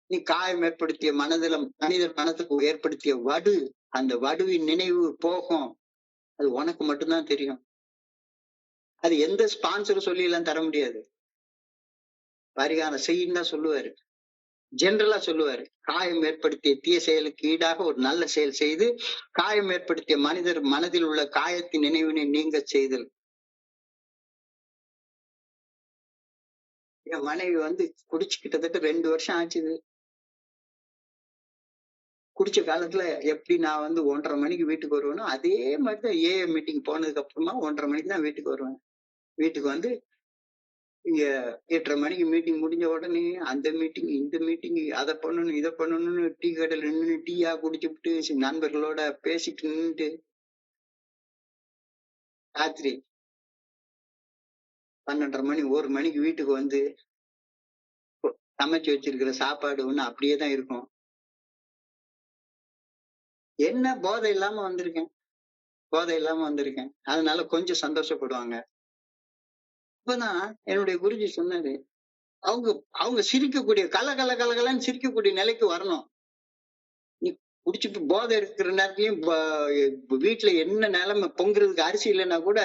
நீ காயம் ஏற்படுத்திய மனிதர் மனதுக்கு ஏற்படுத்திய வடு, அந்த வடுவின் நினைவு போகும். அது உனக்கு மட்டும்தான் தெரியும். அது எந்த ஸ்பான்சர் சொல்லி எல்லாம் தர முடியாது. பரிகாரம் செய்யுன்னு தான் சொல்லுவாரு. ஜெனரலா சொல்லுவாரு. காயம் ஏற்படுத்திய தீய செயலுக்கு ஈடாக ஒரு நல்ல செயல் செய்து, காயம் ஏற்படுத்திய மனிதர் மனதில் உள்ள காயத்தின் நினைவினை நீங்கச் செய்தல். என் மனைவி வந்து குடிச்சு கிட்டத்தட்ட 2 வருஷம் ஆச்சுது. குடிச்ச காலத்துல எப்படி நான் வந்து 1:30 மணிக்கு வீட்டுக்கு வருவேனோ, அதே மாரி தான் ஏஎம் மீட்டிங் போனதுக்கு அப்புறமா 1:30 மணிக்கு தான் வீட்டுக்கு வருவேன். வீட்டுக்கு வந்து இங்க 8:30 மணிக்கு மீட்டிங் முடிஞ்ச உடனே அந்த மீட்டிங், இந்த மீட்டிங், அத பண்ணணும், இத பண்ணணும்னு டீ கடையில நின்னு டீயா குடிச்சுப்புட்டு நண்பர்களோட பேசிட்டு நின்னுட்டு, ராத்திரி 12:30 மணி, 1 மணிக்கு வீட்டுக்கு வந்து சமைச்சு வச்சிருக்கிற சாப்பாடு ஒண்ணு அப்படியே தான் இருக்கும். என்ன போதை இல்லாம வந்திருக்கேன். போதை இல்லாம வந்திருக்கேன். அதனால கொஞ்சம் சந்தோஷப்படுவாங்க. அப்பதான் என்னுடைய குருஜி சொன்னாரு, அவங்க அவங்க சிரிக்கக்கூடிய கலகலன்னு சிரிக்கக்கூடிய நிலைக்கு வரணும். நீ குடிச்சிட்டு போதை இருக்கிற நேரத்துலயும் வீட்டுல என்ன நிலைமை பொங்குறதுக்கு அரிசி இல்லைன்னா கூட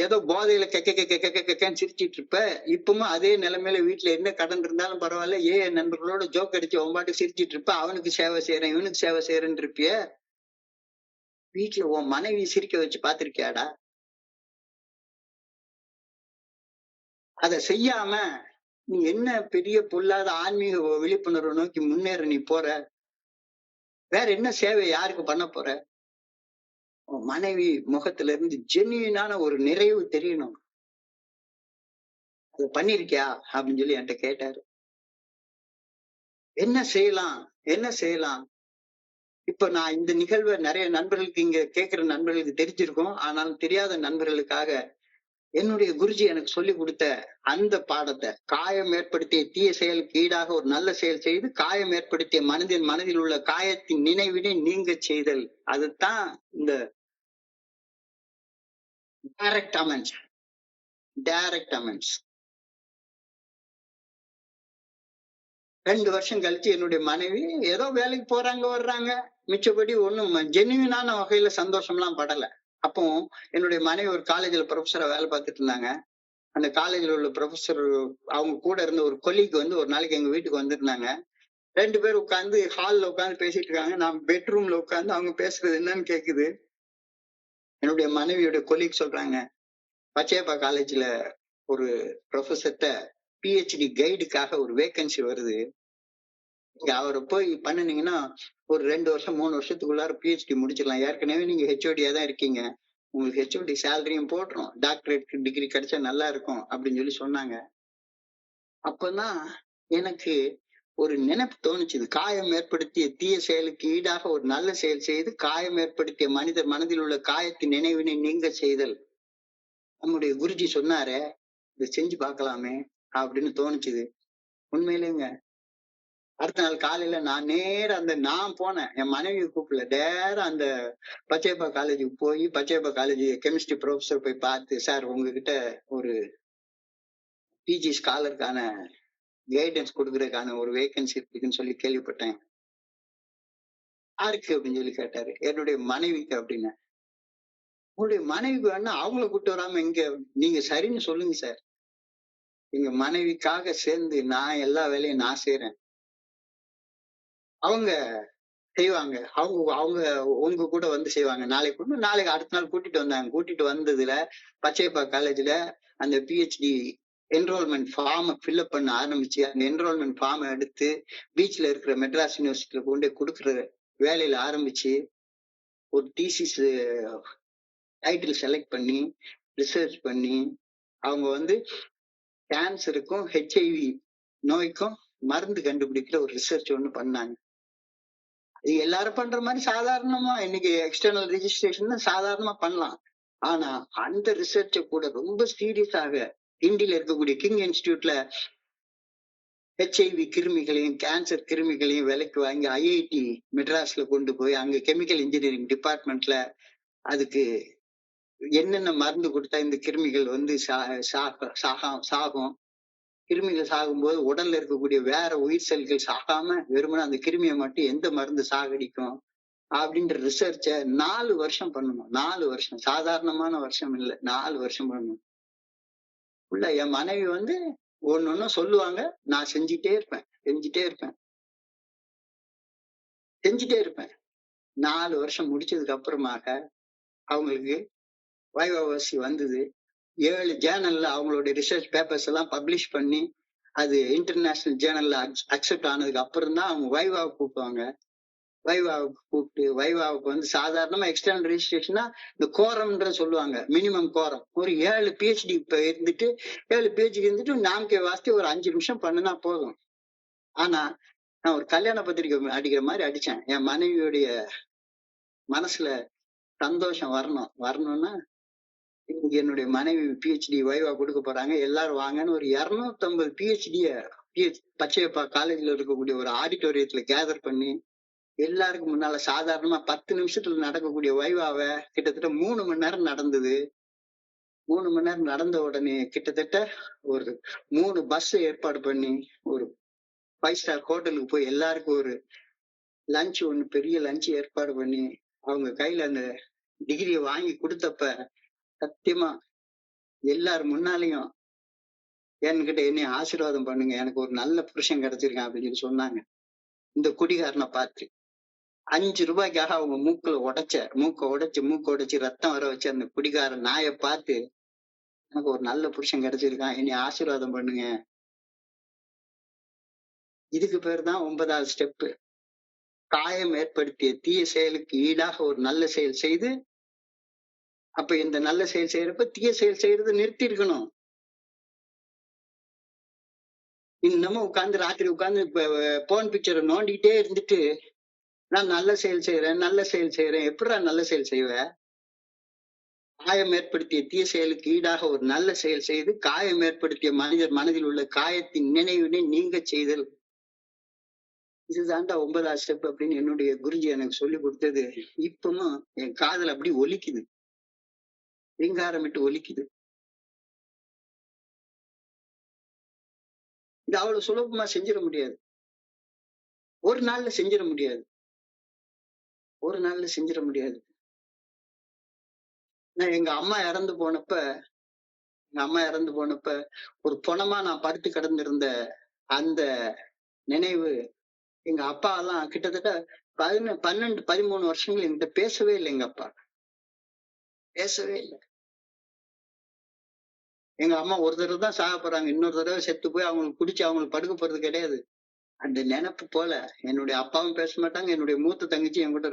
ஏதோ போதையில கெக்கன்னு சிரிச்சிட்டு இருப்ப. இப்பவும் அதே நிலைமையில வீட்டுல என்ன கடன் இருந்தாலும் பரவாயில்ல, என் நண்பர்களோட ஜோக் அடிச்சு ஒம்பாட்டு சிரிச்சிட்டு இருப்ப. அவனுக்கு சேவை செய்யறேன், இவனுக்கு சேவை செய்யறேன்னு இருப்பிய. வீட்டுல உன் மனைவி சிரிக்க வச்சு பாத்திருக்கியாடா? அதை செய்யாம நீ என்ன பெரிய பொல்லாத ஆன்மீக விழிப்புணர்வை நோக்கி முன்னேற நீ போற? வேற என்ன சேவை யாருக்கு பண்ண போற? உன் மனைவி முகத்துல இருந்து ஜென்யூனான ஒரு நிறைவு தெரியணும். அதை பண்ணிருக்கியா அப்படின்னு சொல்லி என்கிட்ட கேட்டாரு. என்ன செய்யலாம், என்ன செய்யலாம்? இப்ப நான் இந்த நிகழ்வை நிறைய நண்பர்களுக்கு இங்க கேட்கிற நண்பர்களுக்கு தெரிஞ்சிருக்கும். ஆனாலும் தெரியாத நண்பர்களுக்காக என்னுடைய குருஜி எனக்கு சொல்லி கொடுத்த அந்த பாடத்தை, காயம் ஏற்படுத்திய தீய செயலுக்கு ஈடாக ஒரு நல்ல செயல் செய்து, காயம் ஏற்படுத்திய மனதில் உள்ள காயத்தின் நினைவினை நீங்க செய்தல். அதுதான் இந்த டைரக்ட் அமெண்ட்ஸ். Direct amends. 2 வருஷம் கழிச்சு என்னுடைய மனைவி ஏதோ வேலைக்கு போறாங்க வர்றாங்க. மிச்சபடி ஒண்ணும் ஜென்யூனான வகையில சந்தோஷம்லாம் படல. அப்போ என்னுடைய மனைவி ஒரு காலேஜ்ல ப்ரொஃபஸரா வேலை பார்த்துட்டு இருந்தாங்க. அந்த காலேஜ்ல உள்ள ப்ரொஃபஸர் அவங்க கூட இருந்த ஒரு கொலீக் வந்து ஒரு நாளைக்கு எங்க வீட்டுக்கு வந்திருந்தாங்க. 2 பேர் உட்கார்ந்து ஹால்ல உட்கார்ந்து பேசிட்டு இருக்காங்க. நான் பெட்ரூம்ல உட்கார்ந்து அவங்க பேசுறது என்னன்னு கேக்குது. என்னுடைய மனைவியோட கொலீக் சொல்றாங்க, பச்சையப்பா காலேஜ்ல ஒரு ப்ரொஃபஸர்ட்ட பிஹெச்டி கைடுக்காக ஒரு வேகன்சி வருது. நீங்க அவரை போய் பண்ணுனீங்கன்னா ஒரு 2 வருஷம் 3 வருஷத்துக்குள்ளார பிஹெச்டி முடிச்சிடலாம். ஏற்கனவே நீங்க ஹெச்ஓடியா தான் இருக்கீங்க. உங்களுக்கு ஹெச்ஓடி சேலரியும் போட்டுரும். டாக்டரேட் டிகிரி கிடைச்சா நல்லா இருக்கும் அப்படின்னு சொல்லி சொன்னாங்க. அப்பதான் எனக்கு ஒரு நினைப்பு தோணுச்சுது. காயம் ஏற்படுத்திய தீய செயலுக்கு ஈடாக ஒரு நல்ல செயல் செய்து, காயம் ஏற்படுத்திய மனிதர் மனதில் உள்ள காயத்தின் நினைவினை நீங்க செய்தல். நம்முடைய குருஜி சொன்னாரே, இதை செஞ்சு பார்க்கலாமே அப்படின்னு தோணுச்சுது. உண்மையிலேங்க அடுத்த நாள் காலையில நான் போனேன். என் மனைவியை கூப்பிடல. நேரா அந்த பச்சையப்பா காலேஜுக்கு போய் பச்சையப்பா காலேஜ் கெமிஸ்ட்ரி ப்ரொஃபஸர் போய் பார்த்து, சார் உங்ககிட்ட ஒரு பிஜி ஸ்காலருக்கான கைடன்ஸ் கொடுக்கறதுக்கான ஒரு வேகன்சி இருக்குன்னு சொல்லி கேள்விப்பட்டேன். யாருக்கு அப்படின்னு சொல்லி கேட்டாரு. என்னுடைய மனைவிக்கு அப்படின்னு. உங்களுடைய மனைவிக்கு வேணா அவங்கள கூட்டு வராம இங்க நீங்க சரின்னு சொல்லுங்க சார். எங்க மனைவிக்காக சேர்ந்து நான் எல்லா வேலையும் நான் செய்யறேன். அவங்க செய்வாங்க. அவங்க அவங்க உங்க கூட வந்து செய்வாங்க. நாளைக்கு அடுத்த நாள் கூட்டிட்டு வந்தாங்க. கூட்டிட்டு வந்ததுல பச்சையப்பா காலேஜ்ல அந்த பிஹெச்டி என்ரோல்மெண்ட் ஃபார்ம் ஃபில்அப் பண்ண ஆரம்பிச்சு, அந்த என்ரோல்மெண்ட் ஃபார்ம் எடுத்து பீச்ல இருக்கிற மெட்ராஸ் யூனிவர்சிட்டியில கொண்டு கொடுக்குற வேலையில ஆரம்பிச்சு, ஒரு தீசிஸ் டைட்டில் செலக்ட் பண்ணி, ரிசர்ச் பண்ணி, அவங்க வந்து கேன்சருக்கும் ஹெச்ஐவி நோய்க்கும் மருந்து கண்டுபிடிக்கிற ஒரு ரிசர்ச் ஒண்ணு பண்ணாங்க. இது எல்லாரும் பண்ற மாதிரி சாதாரணமா இன்னைக்கு எக்ஸ்டர்னல் ரெஜிஸ்ட்ரேஷன் சாதாரணமா பண்ணலாம். ஆனா அந்த ரிசர்ச்சை கூட ரொம்ப சீரியஸாக இந்தியில இருக்கக்கூடிய கிங் இன்ஸ்டிடியூட்ல ஹெச்ஐவி கிருமிகளையும் கேன்சர் கிருமிகளையும் விலைக்கு வாங்கி ஐஐடி மெட்ராஸ்ல கொண்டு போய் அங்க கெமிக்கல் இன்ஜினியரிங் டிபார்ட்மெண்ட்ல அதுக்கு என்னென்ன மருந்து கொடுத்தா இந்த கிருமிகள் வந்து சாகும், கிருமிகள் சாகும்போது உடல்ல இருக்கக்கூடிய வேற உயிர் செல்கள் சாகாம வெறுமனே அந்த கிருமியை மட்டும் எந்த மருந்து சாகடிக்கும் அப்படின்ற ரிசர்ச்ச 4 வருஷம் பண்ணணும். 4 வருஷம் சாதாரணமான வருஷம் இல்ல, 4 வருஷம் பண்ணணும். உள்ள என் மனைவி வந்து ஒன்னொன்னு சொல்லுவாங்க, நான் செஞ்சுட்டே இருப்பேன். செஞ்சுட்டே இருப்பேன் செஞ்சுட்டே இருப்பேன். 4 வருஷம் முடிச்சதுக்கு அப்புறமாக அவங்களுக்கு வைவாவசி வந்தது. 7 ஜேர்னல்ல அவங்களுடைய ரிசர்ச் பேப்பர்ஸ் எல்லாம் பப்ளிஷ் பண்ணி அது இன்டர்நேஷனல் ஜேர்னல்ல அக்செப்ட் ஆனதுக்கு அப்புறம் தான் அவங்க வைவாவுக்கு கூப்பிடுவாங்க. வைவாவுக்கு கூப்பிட்டு வைவாவுக்கு வந்து சாதாரணமா எக்ஸ்டர்னல் ரெஜிஸ்ட்ரேஷனா இந்த கோரம்ன்ற சொல்லுவாங்க, மினிமம் கோரம். ஒரு 7 பிஹெச்டி இப்ப இருந்துட்டு 7 பிஹெச்டி இருந்துட்டு நாம்கே வாஸ்தி ஒரு 5 நிமிஷம் பண்ணுனா போதும். ஆனா நான் ஒரு கல்யாண பத்திரிக்கை அடிக்கிற மாதிரி அடிச்சேன். என் மனைவியுடைய மனசுல சந்தோஷம் வரணும்னா இன்னைக்கு என்னுடைய மனைவி பிஹெச்டி வைவா கொடுக்க போறாங்க, எல்லாரும் வாங்கன்னு ஒரு 250 பிஹெச்டிய பச்சையப்பா காலேஜ்ல இருக்கக்கூடிய ஒரு ஆடிட்டோரியத்துல கேதர் பண்ணி எல்லாருக்கும் முன்னால சாதாரணமா 10 நிமிஷத்துல நடக்கக்கூடிய வைவாவை கிட்டத்தட்ட 3 மணி நேரம் நடந்தது. 3 மணி நேரம் நடந்த உடனே கிட்டத்தட்ட ஒரு 3 பஸ் ஏற்பாடு பண்ணி ஒரு 5 ஸ்டார் ஹோட்டலுக்கு போய் எல்லாருக்கும் ஒரு லஞ்ச், ஒண்ணு பெரிய லஞ்ச் ஏற்பாடு பண்ணி அவங்க கையில அந்த டிகிரியை வாங்கி கொடுத்தப்ப சத்தியமா எல்லாரும் முன்னாலையும் என்கிட்ட என்னை ஆசீர்வாதம் பண்ணுங்க, எனக்கு ஒரு நல்ல புருஷன் கிடைச்சிருக்கான் அப்படின்னு சொல்லி சொன்னாங்க. இந்த குடிகாரனை பார்த்து 5 ரூபாய்க்காக அவங்க மூக்க உடைச்சு ரத்தம் வர வச்சு அந்த குடிகார நாயை பார்த்து எனக்கு ஒரு நல்ல புருஷன் கிடைச்சிருக்கான், என்னை ஆசீர்வாதம் பண்ணுங்க. இதுக்கு பேர் தான் 9வது ஸ்டெப். காயம் ஏற்படுத்திய தீய செயலுக்கு ஈடாக ஒரு நல்ல செயல் செய்து, அப்ப இந்த நல்ல செயல் செய்யறப்ப தீய செயல் செய்யறதை நிறுத்தி இருக்கணும். இன்னமும் உட்கார்ந்து ராத்திரி உட்கார்ந்து போன் பிக்சரை நோண்டிக்கிட்டே இருந்துட்டு நான் நல்ல செயல் செய்யறேன் எப்படிடா நல்ல செயல் செய்வ? காயம் ஏற்படுத்திய தீய செயலுக்கு ஈடாக ஒரு நல்ல செயல் செய்து காயம் ஏற்படுத்திய மனிதர் மனதில் உள்ள காயத்தின் நினைவினை நீங்க செய்தல். இதுதான்டா 9வது ஸ்டெப் அப்படின்னு என்னுடைய குருஜி எனக்கு சொல்லி கொடுத்தது இப்பவும் என் காதுல அப்படி ஒலிக்குது, ரீங்காரமிட்டு ஒலிக்குது. இது அவ்வளவு சுலபமா செஞ்சிட முடியாது, ஒரு நாள்ல செஞ்சிட முடியாது. நான் எங்க அம்மா இறந்து போனப்ப ஒரு பொணமா நான் படுத்து கிடந்திருந்த அந்த நினைவு, எங்க அப்பா எல்லாம் கிட்டத்தட்ட 12 13 வருஷங்கள் என்கிட்ட பேசவே இல்லை. எங்க அப்பா பேசவே இல்லை. எங்க அம்மா ஒரு தடவை தான் சாக போறாங்க, இன்னொரு தடவை செத்து போய் அவங்களுக்கு குடிச்சு அவங்களுக்கு படுக்க போறது கிடையாது. அந்த நினைப்பு போல என்னுடைய அப்பாவும் பேச மாட்டாங்க, என்னுடைய மூத்த தங்கச்சி என் கூட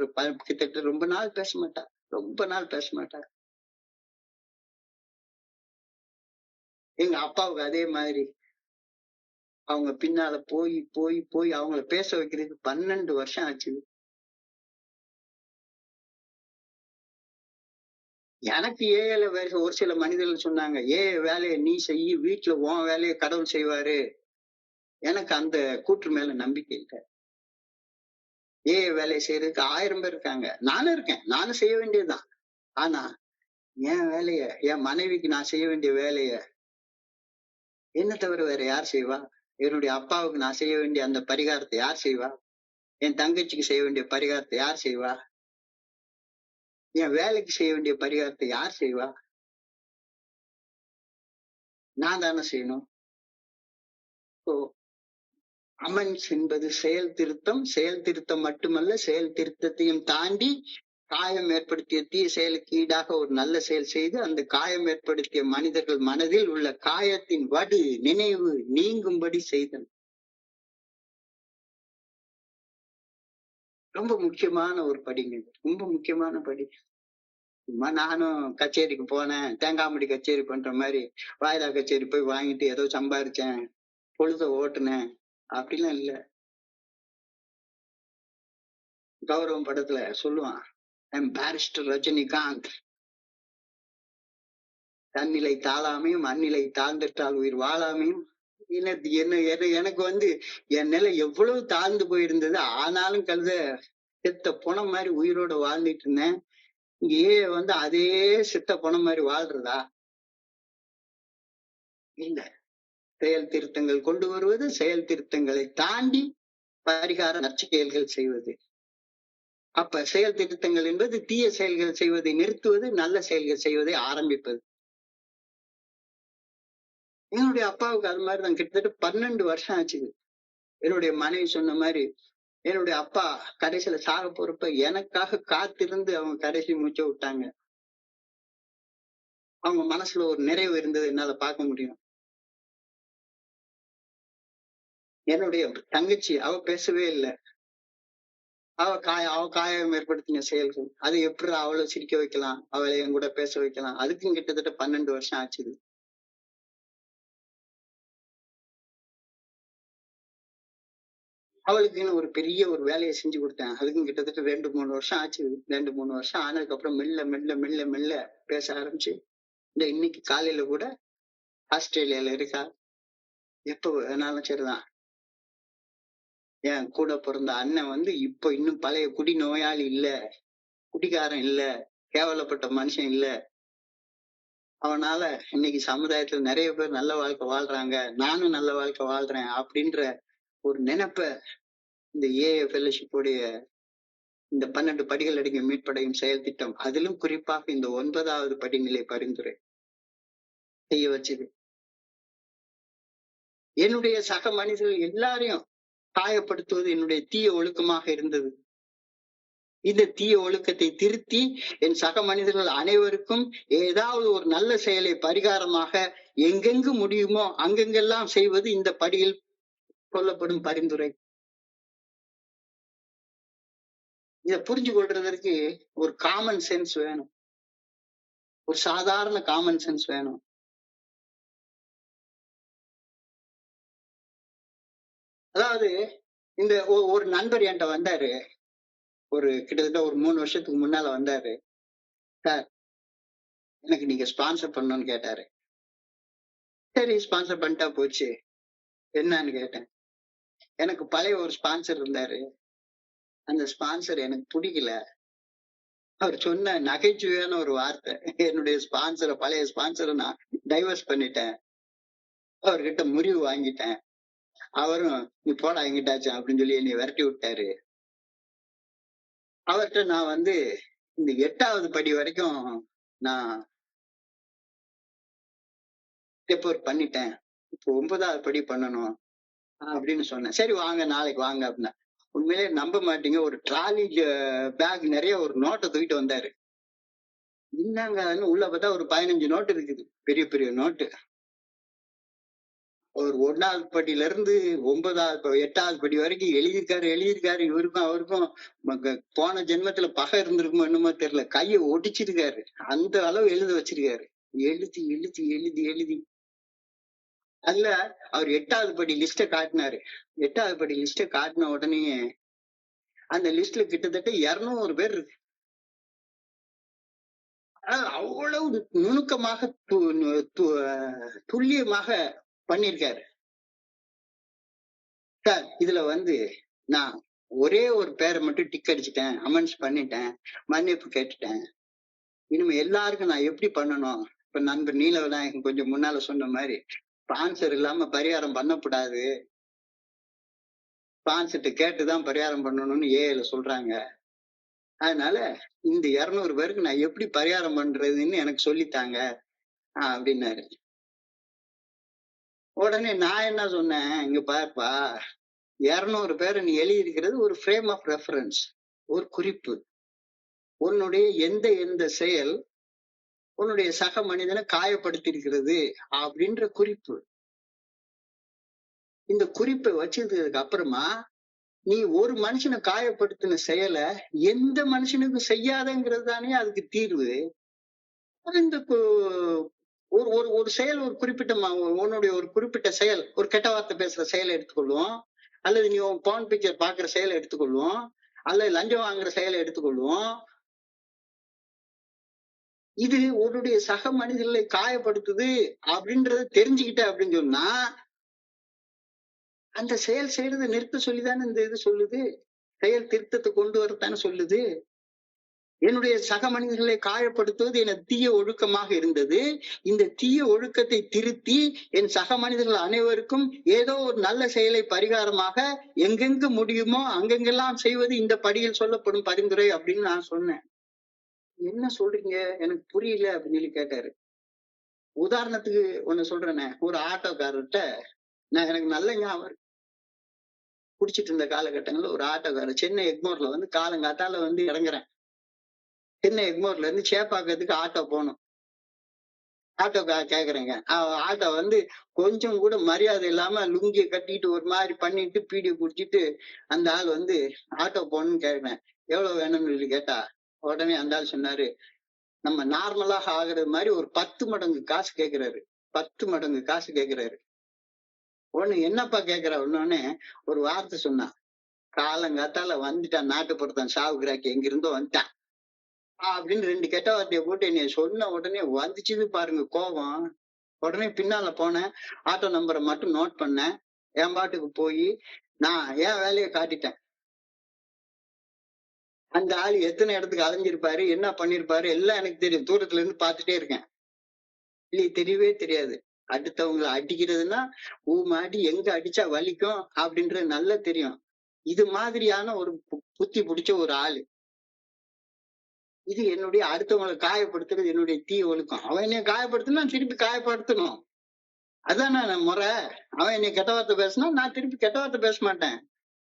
கிட்டத்தட்ட ரொம்ப நாள் பேச மாட்டா. எங்க அப்பாவுக்கு அதே மாதிரி அவங்க பின்னால போய் அவங்கள பேச வைக்கிறதுக்கு 12 வருஷம் ஆச்சு. எனக்கு ஏல ஒரு சில மனிதர்கள் சொன்னாங்க, வேலையை நீ செய்யி, வீட்டுல உன் வேலையை கடவுள் செய்வாரு. எனக்கு அந்த கூற்று மேல நம்பிக்கை இல்லை. வேலையை செய்யறதுக்கு 1000 பேர் இருக்காங்க, நானும் இருக்கேன், நானும் செய்ய வேண்டியதுதான். ஆனா என் வேலைய, என் மனைவிக்கு நான் செய்ய வேண்டிய வேலைய என்ன தவிர வேற யார் செய்வா? என்னுடைய அப்பாவுக்கு நான் செய்ய வேண்டிய அந்த பரிகாரத்தை யார் செய்வா? என் தங்கச்சிக்கு செய்ய வேண்டிய பரிகாரத்தை யார் செய்வா? என் வேலைக்கு செய்ய வேண்டிய பரிகாரத்தை யார் செய்வா? நான் தானே செய்யணும். அமெண்ட்ஸ் என்பது செயல் திருத்தம் மட்டுமல்ல, செயல் திருத்தத்தையும் தாண்டி காயம் ஏற்படுத்திய தீய செயலுக்கு ஈடாக ஒரு நல்ல செயல் செய்து அந்த காயம் ஏற்படுத்திய மனிதர்கள் மனதில் உள்ள காயத்தின் வடு நினைவு நீங்கும்படி செய்தல். ரொம்ப முக்கியமான ஒரு படிங்க, ரொம்ப முக்கியமான படி. நானும் கச்சேரிக்கு போனேன், தேங்காமடி கச்சேரி பண்ற மாதிரி வாயிலா கச்சேரி போய் வாங்கிட்டு ஏதோ சம்பாரிச்சேன், பொழுத ஓட்டுனேன் அப்படிலாம் இல்ல. கௌரவம் படத்துல சொல்லுவான், பாரிஸ்டர் ரஜினிகாந்த், தன்னிலை தாழாமையும் அந்நிலை தாழ்ந்துட்டால் உயிர் வாழாமையும். எனக்கு வந்து என் நிலை எவ்வளவு தாழ்ந்து போயிருந்தது, ஆனாலும் கழுத செத்த பணம் மாதிரி உயிரோட வாழ்ந்துட்டு இருந்தேன். இங்கே வந்து அதே செத்த பணம் மாதிரி வாழ்றதா? இல்ல. செயல் திருத்தங்கள் கொண்டு வருவது, செயல் திருத்தங்களை தாண்டி பரிகார நற்செயல்கள் செய்வது. அப்ப செயல் திருத்தங்கள் என்பது தீய செயல்கள் செய்வதை நிறுத்துவது, நல்ல செயல்கள் செய்வதை ஆரம்பிப்பது. என்னுடைய அப்பாவுக்கு அது மாதிரிதான் கிட்டத்தட்ட 12 வருஷம் ஆச்சு. என்னுடைய மனைவி சொன்ன மாதிரி என்னுடைய அப்பா கடைசியில சாக போறப்ப எனக்காக காத்திருந்து அவங்க கடைசி மூச்சை விட்டாங்க. அவங்க மனசுல ஒரு நிறைவு இருந்தது என்னால பார்க்க முடியும். என்னுடைய தங்கச்சி அவ பேசவே இல்ல. அவ காயம் ஏற்படுத்தின செயல்கள். அது எப்படி அவள சிரிக்க வைக்கலாம்? அவளை என் கூட பேச வைக்கலாம்? அதுக்கும் கிட்டத்தட்ட 12 வருஷம் ஆச்சுது. அவளுக்குன்னு ஒரு பெரிய ஒரு வேலைய செஞ்சு குடுத்தேன். அதுக்கும் கிட்டத்தட்ட 2, 3 வருஷம் ஆச்சு. 2, 3 வருஷம் ஆனதுக்கப்புறம் மெல்ல, மெல்ல, மெல்ல, மெல்ல பேச ஆரம்பிச்சு, இந்த இன்னைக்கு காலையில கூட ஆஸ்திரேலியால இருக்கா. எப்ப வேணாலும் சரிதான். என் கூட பொறந்த அண்ணன் வந்து இப்ப இன்னும் பழைய குடிநோயாளி இல்ல. குடிகாரன் இல்ல. கேவலப்பட்ட மனுஷன் இல்ல. அவனால இன்னைக்கு சமுதாயத்துல நெறைய பேர் நல்ல வாழ்க்கை வாழ்றாங்க. நானும் நல்ல வாழ்க்கை வாழ்றேன். அப்படின்ற ஒரு நெனப்ப இந்த ஏஏ ஃபெல்லோஷிப் உடைய இந்த 12 படிகள் அடங்கிய மீட்படையும் செயல் திட்டம், அதிலும் குறிப்பாக இந்த 9வது படிநிலை பரிந்துரை செய்ய வச்சது. என்னுடைய சக மனிதர்கள் எல்லாரையும் காயப்படுத்துவது என்னுடைய தீய ஒழுக்கமாக இருந்தது. இந்த தீய ஒழுக்கத்தை திருத்தி என் சக மனிதர்கள் அனைவருக்கும் ஏதாவது ஒரு நல்ல செயலை பரிகாரமாக எங்கெங்கு முடியுமோ அங்கெங்கெல்லாம் செய்வது இந்த படியில் சொல்லப்படும் பரிந்துரை. இதை புரிஞ்சு கொள்றதற்கு ஒரு காமன் சென்ஸ் வேணும். ஒரு சாதாரண காமன் சென்ஸ் வேணும். அதாவது இந்த ஒரு நண்பர் என்கிட்ட வந்தாரு. ஒரு கிட்டத்தட்ட ஒரு 3 வருஷத்துக்கு முன்னால வந்தாரு. சார், எனக்கு நீங்க ஸ்பான்சர் பண்ணணும்னு கேட்டாரு. சரி, ஸ்பான்சர் பண்ணிட்டா போச்சு. என்னன்னு கேட்டேன். எனக்கு பழைய ஒரு ஸ்பான்சர் இருந்தாரு. அந்த ஸ்பான்சர் எனக்கு பிடிக்கல. அவர் சொன்ன நகைச்சுவையான ஒரு வார்த்தை. என்னுடைய பழைய ஸ்பான்சரை நான் டைவர்ஸ் பண்ணிட்டேன். அவர்கிட்ட முறிவு வாங்கிட்டேன். அவரும் நீ போடா எங்கிட்டாச்சும் அப்படின்னு சொல்லி என்னை விரட்டி விட்டாரு. அவர்கிட்ட நான் வந்து இந்த 8வது படி வரைக்கும் நான் ஸ்டெப் ஒர்க் பண்ணிட்டேன். இப்போ 9வது படி பண்ணணும் அப்படின்னு சொன்னேன். சரி வாங்க, நாளைக்கு வாங்க அப்படின்னா. உண்மையிலே நம்ப மாட்டீங்க, ஒரு ட்ராலி பேக் நிறைய ஒரு நோட்டை தூக்கிட்டு வந்தாரு. என்னங்க உள்ள பார்த்தா ஒரு 15 நோட்டு இருக்குது. பெரிய பெரிய நோட்டு. ஒரு 1வது படியில இருந்து 8வது படி வரைக்கும் எழுதியிருக்காரு. இவருக்கும் அவருக்கும் போன ஜென்மத்துல பகை இருந்திருக்குமோ என்னமோ தெரியல. கையை ஒடிச்சிருக்காரு. அந்த அளவு எழுத வச்சிருக்காரு. எழுதி எழுதி எழுதி எழுதி அதுல அவர் 8வது படி லிஸ்ட காட்டினாரு. 8வது படி லிஸ்ட காட்டின உடனே அந்த லிஸ்ட்ல கிட்டத்தட்ட 200 பேர் இருக்கு. அவ்வளவு நுணுக்கமாக துல்லியமாக பண்ணிருக்காரு. சார், இதுல வந்து நான் ஒரே ஒரு பேரை மட்டும் டிக் அடிச்சுட்டேன், அமெண்ட்ஸ் பண்ணிட்டேன், மன்னிப்பு கேட்டுட்டேன். இனிமே எல்லாருக்கும் நான் எப்படி பண்ணணும்? இப்ப நண்பர் நீலவிநாயகன் கொஞ்சம் முன்னால சொன்ன மாதிரி ஸ்பான்சர் இல்லாம பரிகாரம் பண்ணக்கூடாது. ஸ்பான்சர்ட்ட கேட்டுதான் பரிகாரம் பண்ணணும்னு ஏஐல சொல்றாங்க. அதனால இந்த 200 பேருக்கு நான் எப்படி பரிகாரம் பண்றதுன்னு எனக்கு சொல்லித்தாங்க அப்படின்னாரு. உடனே நான் என்ன சொன்னேன், இங்க பாருப்பா, 200 பேரை நீ எழுதி இருக்கிறது ஒரு ஃப்ரேம் ஆஃப் ரெஃபரன்ஸ், ஒரு குறிப்பு. உன்னுடைய எந்த எந்த செயல் உன்னுடைய சக மனிதனை காயப்படுத்தி இருக்கிறது அப்படின்ற குறிப்பு. இந்த குறிப்பை வச்சிருந்ததுக்கு அப்புறமா நீ ஒரு மனுஷனை காயப்படுத்தின செயலை எந்த மனுஷனுக்கும் செய்யாதங்கிறது தானே அதுக்கு தீர்வு. இந்த ஒரு ஒரு ஒரு செயல், ஒரு குறிப்பிட்ட உன்னுடைய ஒரு குறிப்பிட்ட செயல், ஒரு கெட்ட வார்த்தை பேசுற செயலை எடுத்துக்கொள்வோம், அல்லது நீ பான் பிக்சர் பாக்குற செயலை எடுத்துக்கொள்வோம், அல்லது லஞ்சம் வாங்குற செயலை எடுத்துக்கொள்வோம். இது உன்னுடைய சக மனிதர்களை காயப்படுத்துது அப்படின்றத தெரிஞ்சுக்கிட்ட அப்படின்னு சொன்னா அந்த செயல் செய்யறதை நிறுத்த சொல்லிதானே இந்த இது சொல்லுது. செயல் திருத்தத்தை கொண்டு வரத்தானே சொல்லுது. என்னுடைய சக மனிதர்களை காயப்படுத்துவது என தீய ஒழுக்கமாக இருந்தது. இந்த தீய ஒழுக்கத்தை திருத்தி என் சக மனிதர்கள் அனைவருக்கும் ஏதோ ஒரு நல்ல செயலை பரிகாரமாக எங்கெங்கு முடியுமோ அங்கெங்கெல்லாம் செய்வது இந்த படியில் சொல்லப்படும் பரிந்துரை அப்படின்னு நான் சொன்னேன். என்ன சொல்றீங்க, எனக்கு புரியல அப்படின்னு சொல்லி கேட்டாரு. உதாரணத்துக்கு ஒண்ணு சொல்றேனே, ஒரு ஆட்டோக்காரர்கிட்ட எனக்கு நல்ல ஞாபகம் குடிச்சிட்டு இருந்த காலகட்டங்கள்ல ஒரு ஆட்டோக்காரர் சென்னை எக்மோர்ல வந்து காலங்காத்தால வந்து இறங்குறேன். சென்னை எக்மோர்ல இருந்து சேப்பாக்கத்துக்கு ஆட்டோ போகணும். ஆட்டோ கேக்குறேங்க. ஆட்டோ வந்து கொஞ்சம் கூட மரியாதை இல்லாம லுங்கிய கட்டிட்டு ஒரு மாதிரி பண்ணிட்டு பீடிய குடிச்சிட்டு அந்த ஆள் வந்து ஆட்டோ போகணும்னு கேக்குறேன். எவ்வளவு வேணும்னு சொல்லி கேட்டா, உடனே அந்த ஆள் சொன்னாரு, நம்ம நார்மலாக ஆகுறது மாதிரி ஒரு 10 மடங்கு காசு கேக்குறாரு. 10 மடங்கு காசு கேக்குறாரு. ஒண்ணு என்னப்பா கேக்குற ஒன்னொன்னே ஒரு வார்த்தை சொன்னான். காலங்காத்தால வந்துட்டான் நாட்டுப்புறத்தான் சாவுகிறாக்கி எங்கிருந்தோ வந்துட்டான். அப்படின்னு 2 கெட்ட வார்த்தையை போட்டு என்னைய சொன்ன உடனே வந்துச்சுது பாருங்க கோபம். உடனே பின்னால போனேன். ஆட்டோ நம்பரை மட்டும் நோட் பண்ணேன். என் பாட்டுக்கு போய் நான் என் வேலையை காட்டிட்டேன். அந்த ஆள் எத்தனை இடத்துக்கு அலைஞ்சிருப்பாரு, என்ன பண்ணிருப்பாரு எல்லாம் எனக்கு தெரியும். தூரத்துல இருந்து பார்த்துட்டே இருக்கேன். இல்ல தெரியவே தெரியாது. அடுத்தவங்களை அடிக்கிறதுன்னா மாடி எங்க அடிச்சா வலிக்கும் அப்படின்றது நல்லா தெரியும். இது மாதிரியான ஒரு புத்தி பிடிச்ச ஒரு ஆளு. இது என்னுடைய அடுத்தவங்களை காயப்படுத்துறது என்னுடைய தீய ஒழுக்கம். அவன் என்னை காயப்படுத்தினா திருப்பி காயப்படுத்தணும். அதானே முறை. அவன் என்னை கெட்ட வார்த்தை பேசினா நான் திருப்பி கெட்ட வார்த்தை பேச மாட்டேன்.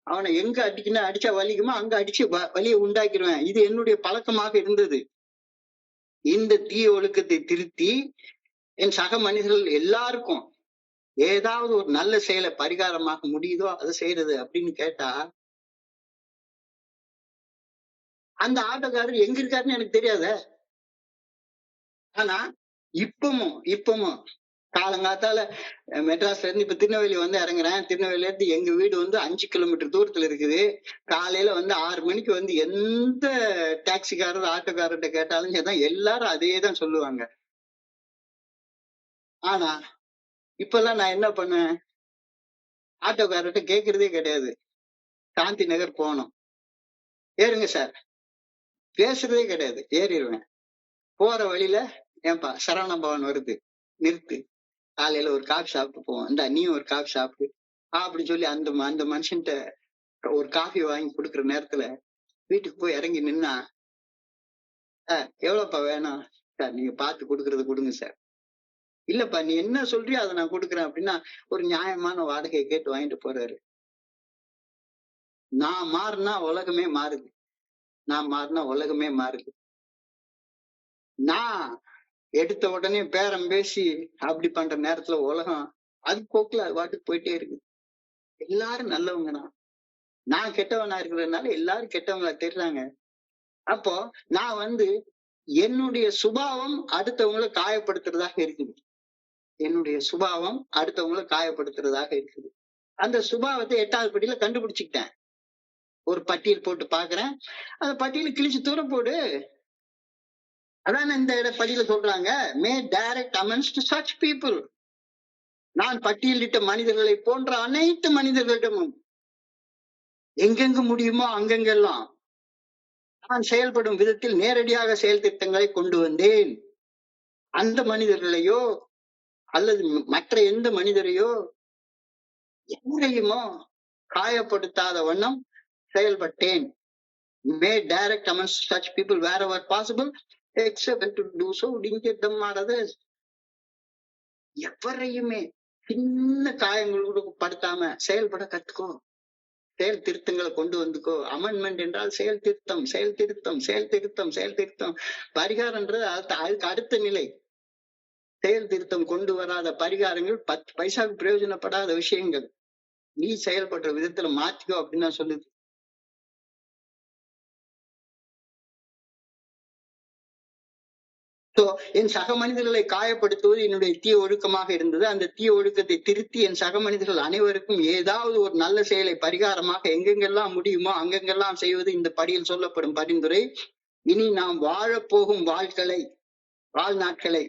அவனை எங்க அடிக்கணும், அடிச்சா வலிக்குமோ அங்க அடிச்சு வலியை உண்டாக்கிடுவேன். இது என்னுடைய பழக்கமாக இருந்தது. இந்த தீய ஒழுக்கத்தை திருத்தி என் சக மனிதர்கள் எல்லாருக்கும் ஏதாவது ஒரு நல்ல செயலை பரிகாரமாக முடியுதோ அதை செய்யறது அப்படின்னு கேட்டா, அந்த ஆட்டோக்காரர் எங்க இருக்காருன்னு எனக்கு தெரியாத. ஆனா இப்பமும் காலங்காத்தால மெட்ராஸ்ல இருந்து இப்ப திருநெல்வேலி வந்து இறங்குறேன். திருநெல்வேலியில இருந்து எங்க வீடு வந்து 5 கிலோமீட்டர் தூரத்துல இருக்குது. காலையில வந்து 6 மணிக்கு வந்து எந்த டாக்ஸிக்காரர் ஆட்டோக்காரர்கிட்ட கேட்டாலும் சரிதான் எல்லாரும் அதேதான் சொல்லுவாங்க. ஆனா இப்பெல்லாம் நான் என்ன பண்ணுவேன், ஆட்டோக்காரர்கிட்ட கேட்கறதே கிடையாது. சாந்தி நகர் போகணும், ஏறுங்க சார், பேசுறதே கிடையாது, ஏறிடுவேன். போற வழியில ஏன்பா சரவண பவன் வருது, நிறுத்து, காலையில ஒரு காஃபி சாப்பிட்டு போவோம், இந்தா நீ ஒரு காஃபி சாப்பிட்டு அப்படின்னு சொல்லி அந்த மனுஷன்ட்ட ஒரு காஃபி வாங்கி கொடுக்குற நேரத்துல வீட்டுக்கு போய் இறங்கி நின்னா, எவ்வளவுப்பா வேணும் சார், நீங்க பார்த்து கொடுக்கறத கொடுங்க சார். இல்லப்பா நீ என்ன சொல்றியோ அதை நான் கொடுக்குறேன் அப்படின்னா ஒரு நியாயமான வாடகையை கேட்டு வாங்கிட்டு போறாரு. நான் மாறினா உலகமே மாறுது. நான் மாறினா உலகமே மாறுது. நான் எடுத்த உடனே பேரம் பேசி அப்படி பண்ற நேரத்துல உலகம் அது போக்குல அது பாட்டுக்கு போயிட்டே இருக்கு. எல்லாரும் நல்லவங்க தான். நான் கெட்டவனா இருக்கிறதுனால எல்லாரும் கெட்டவங்களா தெரிறாங்க. அப்போ நான் வந்து என்னுடைய சுபாவம் அடுத்தவங்களை காயப்படுத்துறதாக இருக்குது. என்னுடைய சுபாவம் அடுத்தவங்களை காயப்படுத்துறதாக இருக்குது. அந்த சுபாவத்தை 8வது படியில கண்டுபிடிச்சுக்கிட்டேன். ஒரு பட்டியல் போட்டு பாக்குறேன். அந்த பட்டியலை கிழிச்சு தூர போடு. அதான் இந்த படியில சொல்றாங்க, made direct amends to such people. நான் பட்டியலிட்ட மனிதர்களை போன்ற அனைத்து மனிதர்களிடமும் எங்கெங்கு முடியுமோ அங்கெங்கெல்லாம் நான் செயல்படும் விதத்தில் நேரடியாக செயல் திட்டங்களை கொண்டு வந்தேன். அந்த மனிதர்களையோ அல்லது மற்ற எந்த மனிதரையோ யாரையுமோ காயப்படுத்தாத வண்ணம் செயல்பட்டேன். Made direct amends to such people wherever possible except to do so didn't get them out of this. எவரையுமே சின்ன காயங்கள் கூட படுத்தாம செயல்பட கத்துக்கோ. செயல் திருத்தங்களை கொண்டு வந்துக்கோ. அமெண்ட்மெண்ட் என்றால் செயல் திருத்தம், செயல் திருத்தம், செயல் திருத்தம், செயல் திருத்தம். பரிகாரம்ன்றது அதுக்கு அடுத்த நிலை. செயல் திருத்தம் கொண்டு வராத பரிகாரங்கள் 10 பைசாவுக்கு பிரயோஜனப்படாத விஷயங்கள். நீ செயல்படுற விதத்துல மாத்திக்கோ அப்படின்னு நான் சொல்லுது. என் சக மனிதர்களை காயப்படுத்துவது என்னுடைய தீய ஒழுக்கமாக இருந்தது. அந்த தீய ஒழுக்கத்தை திருத்தி என் சக மனிதர்கள் அனைவருக்கும் ஏதாவது ஒரு நல்ல செயலை பரிகாரமாக எங்கெங்கெல்லாம் முடியுமோ அங்கெங்கெல்லாம் செய்வது இந்த படியில் சொல்லப்படும் பரிந்துரை. இனி நாம் வாழப்போகும் வாழ்நாட்களை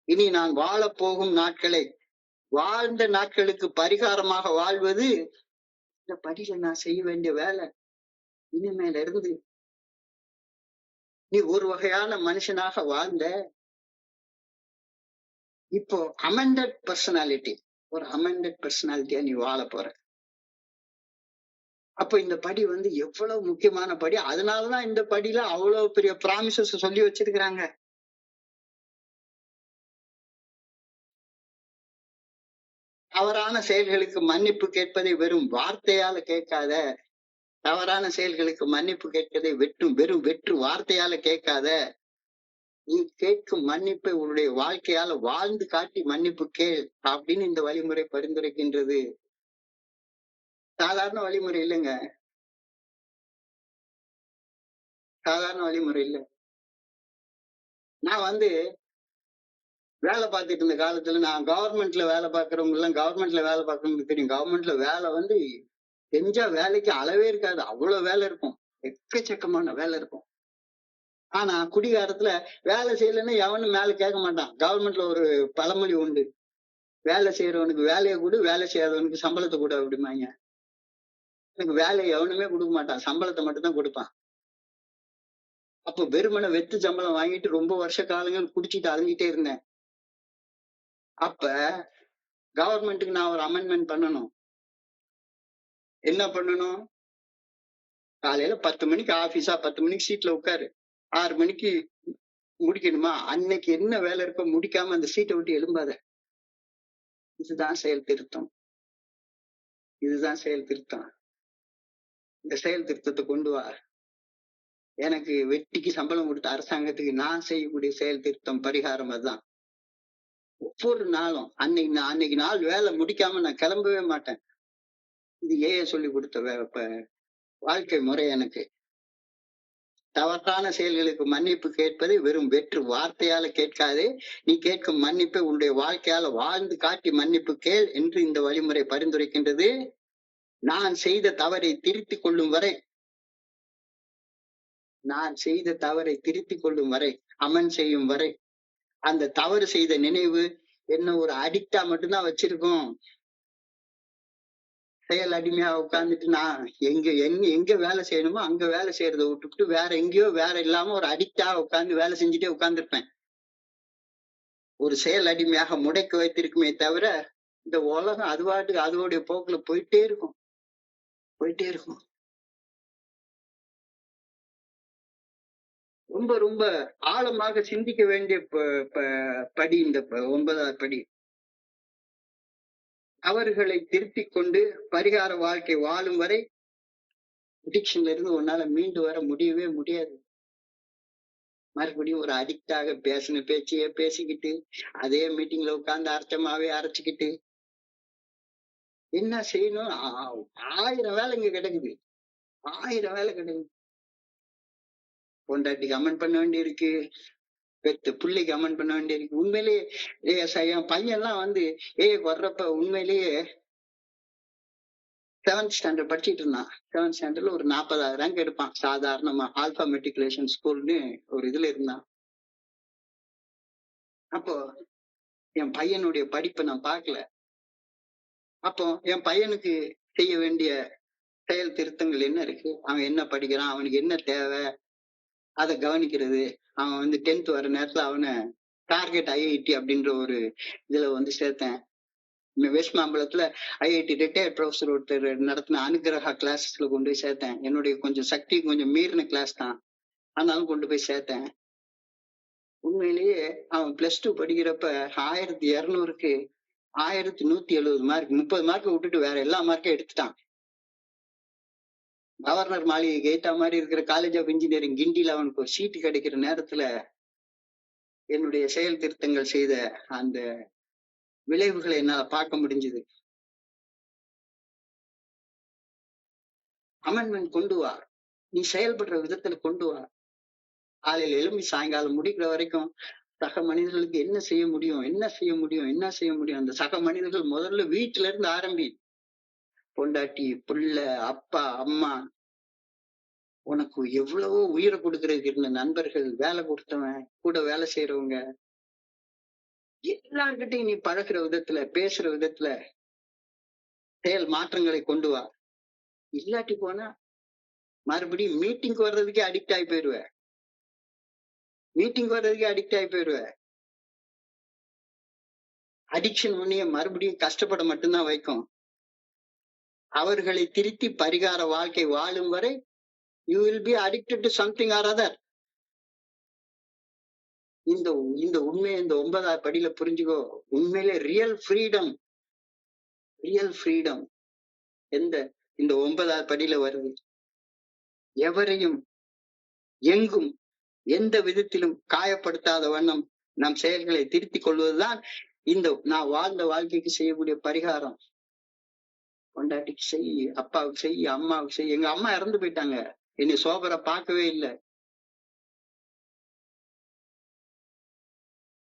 இனி நான் வாழப்போகும் நாட்களை வாழ்ந்த நாட்களுக்கு பரிகாரமாக வாழ்வது இந்த படியில நான் செய்ய வேண்டிய வேலை. இனிமேல இருந்து நீ ஒரு வகையான மனுஷனாக வாழ்ந்த, இப்போ அமெண்டட் பர்சனாலிட்டி, ஒரு அமெண்டட் பர்சனாலிட்டியா நீ வாழ போற. அப்ப இந்த படி வந்து எவ்வளவு முக்கியமான படி. அதனாலதான் இந்த படியில அவ்வளவு பெரிய ப்ராமிசஸ் சொல்லி வச்சிருக்கிறாங்க. தவறான செயல்களுக்கு மன்னிப்பு கேட்பதை வெறும் வார்த்தையால கேட்காத, தவறான செயல்களுக்கு மன்னிப்பு கேட்பதை வெறும் வெற்று வார்த்தையால கேட்காத, நீ கேட்கும் மன்னிப்பை உன்னுடைய வாழ்க்கையால வாழ்ந்து காட்டி மன்னிப்பு கேள் அப்படின்னு இந்த வழிமுறை பரிந்துரைக்கின்றது. சாதாரண வழிமுறை இல்லைங்க. சாதாரண வழிமுறை இல்ல. நான் வேலை பார்த்துட்டு இருந்த காலத்துல நான் கவர்மெண்ட்ல வேலை பார்க்கிறவங்க எல்லாம் கவர்மெண்ட்ல வேலை பார்க்கறவங்களுக்கு தெரியும். கவர்மெண்ட்ல வேலை செஞ்சா வேலைக்கு அளவே இருக்காது. அவ்வளவு வேலை இருக்கும். எக்கச்சக்கமான வேலை இருக்கும். ஆனா குடிகாரத்துல வேலை செய்யலைன்னா எவனும் மேல கேட்க மாட்டான். கவர்மெண்ட்ல ஒரு பழமொழி உண்டு. வேலை செய்யறவனுக்கு வேலையை கொடு, வேலை செய்யாதவனுக்கு சம்பளத்தை கொடு அப்படிம்பாங்க. எனக்கு வேலையை எவனுமே கொடுக்க மாட்டான். சம்பளத்தை மட்டும் தான் கொடுப்பான். அப்போ வெறுமனே வெத்து சம்பளம் வாங்கிட்டு ரொம்ப வருஷ காலங்கள் குடிச்சிட்டு அலைஞ்சிட்டே இருந்தேன். அப்ப கவர்மெண்ட்டுக்கு நான் ஒரு அமெண்ட்மெண்ட் பண்ணணும். என்ன பண்ணணும்? காலையில 10 மணிக்கு ஆபீஸா 10 மணிக்கு சீட்ல உட்காரு. 6 மணிக்கு முடிக்கணுமா? அன்னைக்கு என்ன வேலை இருக்கோ முடிக்காம அந்த சீட்டை விட்டு எழும்பாத. இதுதான் செயல் திருத்தம். இதுதான் செயல் திருத்தம். இந்த செயல் திருத்தத்தை கொண்டு வா. எனக்கு வெட்டிக்கு சம்பளம் கொடுத்த அரசாங்கத்துக்கு நான் செய்யக்கூடிய செயல் திருத்தம் பரிகாரம் அதுதான். ஒவ்வொரு நாளும் அன்னைக்கு நாள் வேலை முடிக்காம நான் கிளம்பவே மாட்டேன். இது சொல்லி கொடுத்த வாழ்க்கை முறை எனக்கு. தவறான செயல்களுக்கு மன்னிப்பு கேட்பதை வெறும் வெற்று வார்த்தையால கேட்காதே, நீ கேட்கும் மன்னிப்பை உன்னுடைய வாழ்க்கையால வாழ்ந்து காட்டி மன்னிப்பு கேள் என்று இந்த வழிமுறை பரிந்துரைக்கின்றது. நான் செய்த தவறை திருத்திக் கொள்ளும் வரை, நான் செய்த தவறை திருத்திக் கொள்ளும் வரை, அமன் செய்யும் வரை, அந்த தவறு செய்த நினைவு என்ன ஒரு அடிக்டா மட்டும்தான் வச்சிருக்கோம். செயல் அடிமையா உட்கார்ந்துட்டு நான் எங்க வேலை செய்யணுமோ அங்க வேலை செய்யறதை விட்டுவிட்டு வேற எங்கேயோ வேற இல்லாம ஒரு அடிக்டா உட்கார்ந்து வேலை செஞ்சுட்டே உட்கார்ந்துருப்பேன். ஒரு செயல் அடிமையாக முடக்கி வைத்திருக்குமே தவிர இந்த உலகம் அதுவாட்டுக்கு அதோடைய போக்குல போயிட்டே இருக்கும். போயிட்டே இருக்கும். ரொம்ப ரொம்ப ஆழமாக சிந்திக்க வேண்டிய படி இந்த 9வது படி. அவர்களை திருத்திக் கொண்டு பரிகார வாழ்க்கை வாழும் வரை அடிக்ஷன்ல இருந்து உன்னால மீண்டு வர முடியவே முடியாது. மறுபடியும் ஒரு அடிக்டாக பேசின பேச்சையே பேசிக்கிட்டு அதே மீட்டிங்ல உட்கார்ந்து அரைச்சமாவே அரைச்சுக்கிட்டு என்ன செய்யணும்? 1000 வேலை இங்க கிடக்குது. 1000 வேலை கிடக்குது. பொண்டாட்டி கமெண்ட் பண்ண வேண்டி இருக்கு, பெத்த புள்ளை கமெண்ட் பண்ண வேண்டி இருக்கு. உண்மையிலேயே என் பையன் எல்லாம் வர்றப்ப உண்மையிலேயே 7th ஸ்டாண்டர்ட் படிச்சுட்டு இருந்தான். 7th ஸ்டாண்டர்ட்ல ஒரு 40,000 ரேங்க் எடுப்பான். சாதாரணமா ஆல்பா மெட்ரிகுலேஷன் ஸ்கூல்னு ஒரு இதுல இருந்தான். அப்போ என் பையனுடைய படிப்பை நான் பார்க்கல. அப்போ என் பையனுக்கு செய்ய வேண்டிய செயல் திருத்தங்கள் என்ன இருக்கு? அவன் என்ன படிக்கிறான், அவனுக்கு என்ன தேவை, அதை கவனிக்கிறது. அவன் 10th வர நேரத்துல அவனை டார்கெட் ஐஐடி அப்படின்ற ஒரு இதுல சேர்த்தேன். வெஸ்ட் மாம்பலத்துல ஐஐடி ரிட்டையர்ட் ப்ரொஃபஸர் ஒருத்தர் நடத்தின அனுகிரகா கிளாஸஸ்ல கொண்டு போய் சேர்த்தேன். என்னுடைய கொஞ்சம் சக்தி கொஞ்சம் மீறின கிளாஸ் தான், ஆனாலும் கொண்டு போய் சேர்த்தேன். உண்மையிலேயே அவன் +2 படிக்கிறப்ப 1200க்கு 1170 மார்க், 30 மார்க் விட்டுட்டு வேற எல்லா மார்க்கும் எடுத்துட்டான். கவர்னர் மாளிகைக்கு ஏத்த மாதிரி இருக்கிற காலேஜ் ஆஃப் இன்ஜினியரிங் கிண்டியில அவனுக்கு ஒரு சீட்டு கிடைக்கிற நேரத்துல என்னுடைய செயல் திருத்தங்கள் செய்த அந்த விளைவுகளை என்னால பார்க்க முடிஞ்சது. அமெண்ட்மெண்ட் கொண்டு வா. நீ செயல்படுற விதத்துல கொண்டு வா. காலையில எழும்பி சாயங்காலம் முடிக்கிற வரைக்கும் சக மனிதர்களுக்கு என்ன செய்ய முடியும், என்ன செய்ய முடியும், என்ன செய்ய முடியும். அந்த சக மனிதர்கள் முதல்ல வீட்டுல இருந்து ஆரம்பி. பொண்டாட்டி, புள்ள, அப்பா, அம்மா, உனக்கு எவ்வளவோ உயிரை கொடுக்கறதுக்கு இருந்த நண்பர்கள், வேலை கொடுத்தவன், கூட வேலை செய்யறவங்க, எல்லார்கிட்டையும் நீ பழகிற விதத்துல, பேசுற விதத்துல செயல் மாற்றங்களை கொண்டு வா. இல்லாட்டி போனா மறுபடியும் மீட்டிங் வர்றதுக்கே அடிக்ட் ஆகி போயிடுவ. மீட்டிங் வர்றதுக்கே அடிக்ட் ஆகி போயிடுவ. அடிக்ஷன் உன்னைய மறுபடியும் கஷ்டப்பட மட்டும்தான் வைக்கும். அவர்களை திருத்தி பரிகார வாழ்க்கை வாழும் வரை you will be addicted to something or other. இந்த உண்மையை இந்த 9வது படியில புரிஞ்சுக்கோ. உண்மையிலே ரியல் ஃப்ரீடம் ரியல் ஃப்ரீடம் எந்த இந்த 9வது படியில வருது. எவரையும் எங்கும் எந்த விதத்திலும் காயப்படுத்தாத வண்ணம் நம் செயல்களை திருத்திக் கொள்வதுதான் இந்த நான் வாழ்ந்த வாழ்க்கைக்கு செய்யக்கூடிய பரிகாரம். பொண்டாட்டிக்கு செய், அப்பாவுக்கு செய், அம்மாவுக்கு செய். எங்க அம்மா இறந்து போயிட்டாங்க. என்னை சோபரை பார்க்கவே இல்லை.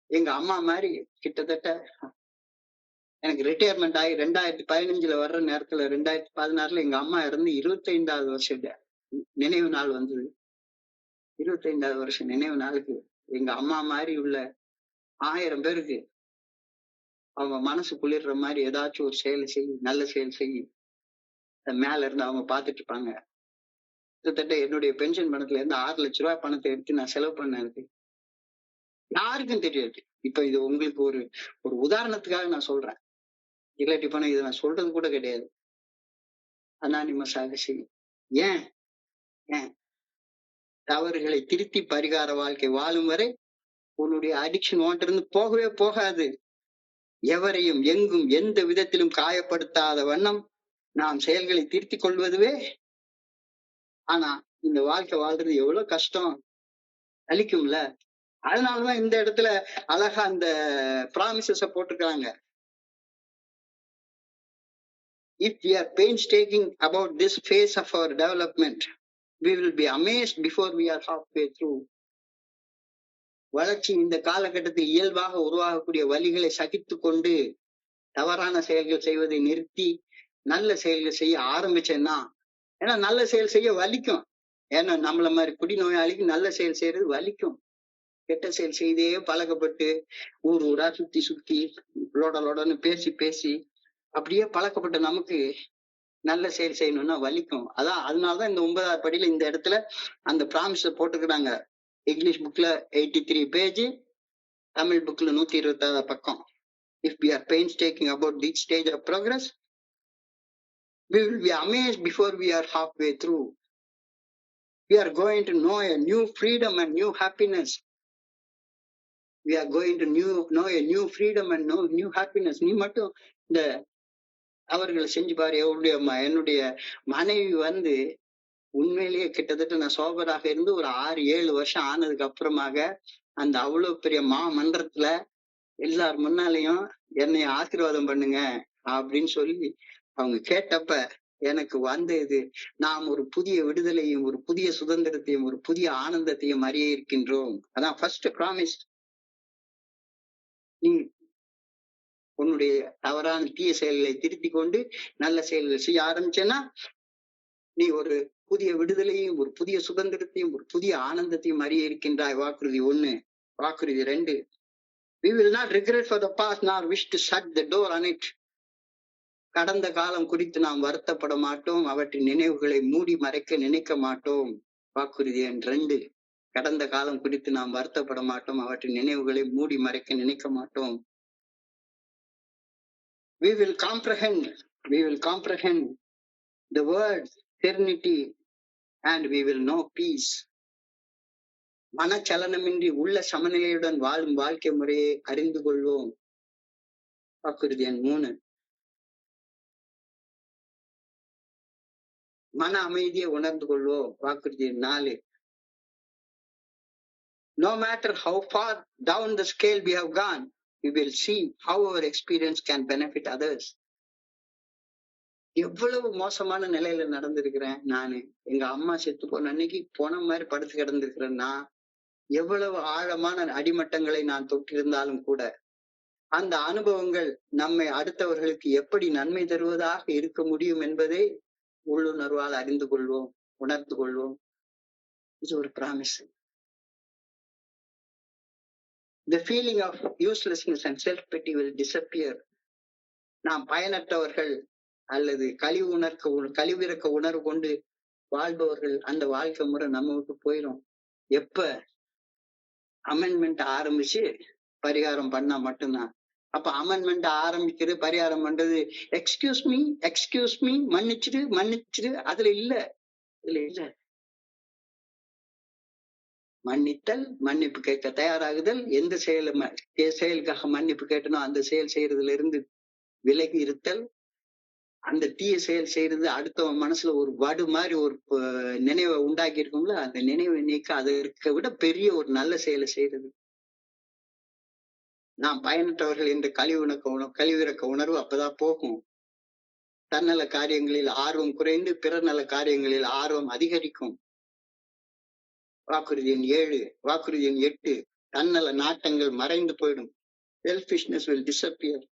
எங்க அம்மா மாதிரி கிட்டத்தட்ட எனக்கு ரிட்டையர்மெண்ட் ஆகி 2015 வர்ற நேரத்துல 2016 எங்க அம்மா இறந்து 25வது வருஷம் நினைவு நாள் வந்தது. 25வது வருஷம் நினைவு நாளுக்கு எங்க அம்மா மாதிரி உள்ள 1000 பேருக்கு அவங்க மனசு குளிர்ற மாதிரி ஏதாச்சும் ஒரு செயல் செய், நல்ல செயல் செய். மேல இருந்து அவங்க பார்த்துட்டு இருப்பாங்க. கிட்டத்தட்ட என்னுடைய பென்ஷன் பணத்துல இருந்து 6 லட்ச ரூபாய் பணத்தை எடுத்து நான் செலவு பண்ணது யாருக்கும் தெரியாது. இப்ப இது உங்களுக்கு ஒரு ஒரு உதாரணத்துக்காக நான் சொல்றேன். இல்லாட்டி பணம் இதை நான் சொல்றது கூட கிடையாது. அனானிமஸாக செய்யும். ஏன் ஏன் தவறுகளை திருத்தி பரிகார வாழ்க்கை வாழும் வரை உன்னுடைய அடிக்ஷன் இருந்து போகவே போகாது. எவரையும் எங்கும் எந்த விதத்திலும் காயப்படுத்தாத வண்ணம் நாம் செயல்களை திருத்திக் கொள்வதுவே. ஆனா இந்த வாழ்க்கை வாழ்றது எவ்வளவு கஷ்டம், அழிக்கும்ல. அதனாலதான் இந்த இடத்துல அழகா அந்த ப்ராமிசஸ போட்டிருக்காங்க. If we are painstaking about this phase of our development, we will be amazed before we are halfway through. வளர்ச்சி இந்த காலகட்டத்தில் இயல்பாக உருவாகக்கூடிய வழிகளை சகித்து கொண்டு தவறான செயல்கள் செய்வதை நிறுத்தி நல்ல செயல்கள் செய்ய ஆரம்பிச்சேன்னா, ஏன்னா நல்ல செயல் செய்ய வலிக்கும். ஏன்னா நம்மள மாதிரி குடிநோயாளிக்கு நல்ல செயல் செய்யறது வலிக்கும். கெட்ட செயல் செய்தே பழக்கப்பட்டு ஊர் ஊரா சுத்தி சுத்தி லோடன்னு பேசி பேசி அப்படியே பழக்கப்பட்ட நமக்கு நல்ல செயல் செய்யணும்னா வலிக்கும். அதனாலதான் இந்த 9வது படியில இந்த இடத்துல அந்த ப்ராமிஸ போட்டுக்கிறாங்க. இங்கிலீஷ் புக்ல 83 பேஜ், தமிழ் புக்ல 126 பக்கம். If we are painstaking about this stage of progress, we will be amazed before we are halfway through. We are going to know a new freedom and new happiness. We are going to know a new freedom and new happiness. நீ மட்டும் இந்த அவர்களை செஞ்சு பாரு. என்னுடைய மனைவி உண்மையிலேயே கிட்டத்தட்ட நான் சோபராக இருந்து ஒரு 6-7 வருஷம் ஆனதுக்கு அப்புறமாக அந்த அவ்வளவு பெரிய மன்றத்துல எல்லார் முன்னாலையும் என்னை ஆசீர்வாதம் பண்ணுங்க அப்படின்னு சொல்லி அவங்க கேட்டப்ப எனக்கு இது நாம் ஒரு புதிய விடுதலையும் ஒரு புதிய சுதந்திரத்தையும் ஒரு புதிய ஆனந்தத்தையும் அறிய இருக்கின்றோம். அதான் ஃபர்ஸ்ட் ப்ராமிஸ். நீ உன்னுடைய தவறான தீய செயல்களை திருத்திக் கொண்டு நல்ல செயல்களை செய்ய ஆரம்பிச்சேன்னா நீ ஒரு புதிய விடுதலையும் ஒரு புதிய சுதந்திரத்தையும் ஒரு புதிய ஆனந்தத்தையும் அறிய இருக்கின்றாய். வாக்குறுதி 1. வாக்குறுதி 2. We will not regret for the past nor wish to shut the door on it. கடந்த காலம் குறித்து நாம் வருத்தப்பட மாட்டோம், அவற்றின் நினைவுகளை மூடி மறைக்க நினைக்க மாட்டோம். வாக்குறுதி எண் 2. கடந்த காலம் குறித்து நாம் வருத்தப்பட மாட்டோம், அவற்றின் நினைவுகளை மூடி மறைக்க நினைக்க மாட்டோம். We will comprehend the word serenity and we will know peace. மனச்சலனமின்றி உள்ள சமநிலையுடன் வாழும் வாழ்க்கை முறையை அறிந்து கொள்வோம். வாக்குறுதி எண் 3. மன அமைதியை உணர்ந்து கொள்வோம். வாக்குறுதி எண் 4. No matter how far down the scale we have gone, we will see how our experience can benefit others. எவ்வளவு மோசமான நிலையில நடந்திருக்கிறேன் நானு. எங்க அம்மா செத்து போன அன்னைக்கு போன மாதிரி படுத்து கிடந்திருக்கிறேன்னா எவ்வளவு ஆழமான அடிமட்டங்களை நான் தொட்டிருந்தாலும் கூட அந்த அனுபவங்கள் நம்மை அடுத்தவர்களுக்கு எப்படி நன்மை தருவதாக இருக்க முடியும் என்பதை உள்ளுணர்வால் அறிந்து கொள்வோம், உணர்ந்து கொள்வோம். இது ஒரு promise. The feeling of uselessness and self-pity will disappear. நாம் பயனற்றவர்கள் அல்லது கழிவிறக்க உணர்வு கொண்டு வாழ்பவர்கள் அந்த வாழ்க்கை முறை நம்ம விட்டு போயிடும். எப்ப அமெண்ட்மெண்ட் ஆரம்பிச்சு பரிகாரம் பண்ணா மட்டும்தான். அப்ப அமெண்ட்மெண்ட் ஆரம்பிக்கிறது பரிகாரம் பண்றது எக்ஸ்கியூஸ் மீ மன்னிச்சிடு அதுல இல்ல. மன்னித்தல், மன்னிப்பு கேட்க தயாராகுதல், எந்த செயலுக்காக மன்னிப்பு கேட்டனோ அந்த செயல் செய்யறதுல இருந்து விலகி இருத்தல், அந்த தீய செயல் செய்யறது அடுத்தவன் மனசுல ஒரு வடு மாதிரி ஒரு நினைவை உண்டாக்கி இருக்கும்ல, அந்த நினைவை நீக்க அதற்கு விட பெரிய ஒரு நல்ல செயலை செய்யறது. நாம் பயனற்றவர்கள் என்று கழிவிறக்க உணர்வு அப்பதான் போகும். தன்னல காரியங்களில் ஆர்வம் குறைந்து பிறர் நல காரியங்களில் ஆர்வம் அதிகரிக்கும். வாக்குறுதி எண் 7, வாக்குறுதி எண் 8, தன்னல நாட்டங்கள் மறைந்து போயிடும். Selfishness will disappear.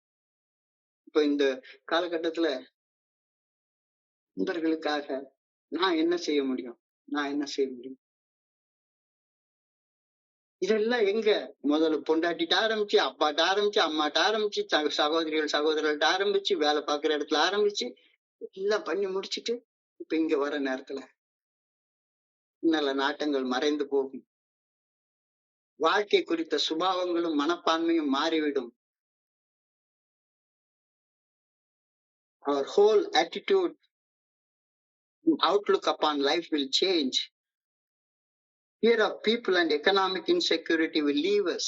இப்ப இந்த காலகட்டத்துல நண்பர்களுக்காக நான் என்ன செய்ய முடியும்? நான் என்ன செய்ய முடியும்? இதெல்லாம் எங்க? முதல்ல பொண்டாட்டிட்ட ஆரம்பிச்சு, அப்பாட்ட ஆரம்பிச்சு, அம்மாட்ட ஆரம்பிச்சு, சகோதரிகள் சகோதரர்கள்ட்ட ஆரம்பிச்சு, வேலை பார்க்கிற இடத்துல ஆரம்பிச்சு, எல்லாம் பண்ணி முடிச்சிட்டு, இப்ப இங்க வர நேரத்துல நல்ல நாட்டங்கள் மறைந்து போகும். வாழ்க்கை குறித்த சுபாவங்களும் மனப்பான்மையும் மாறிவிடும். Our whole attitude, outlook upon life will change. Fear of people and economic insecurity will leave us.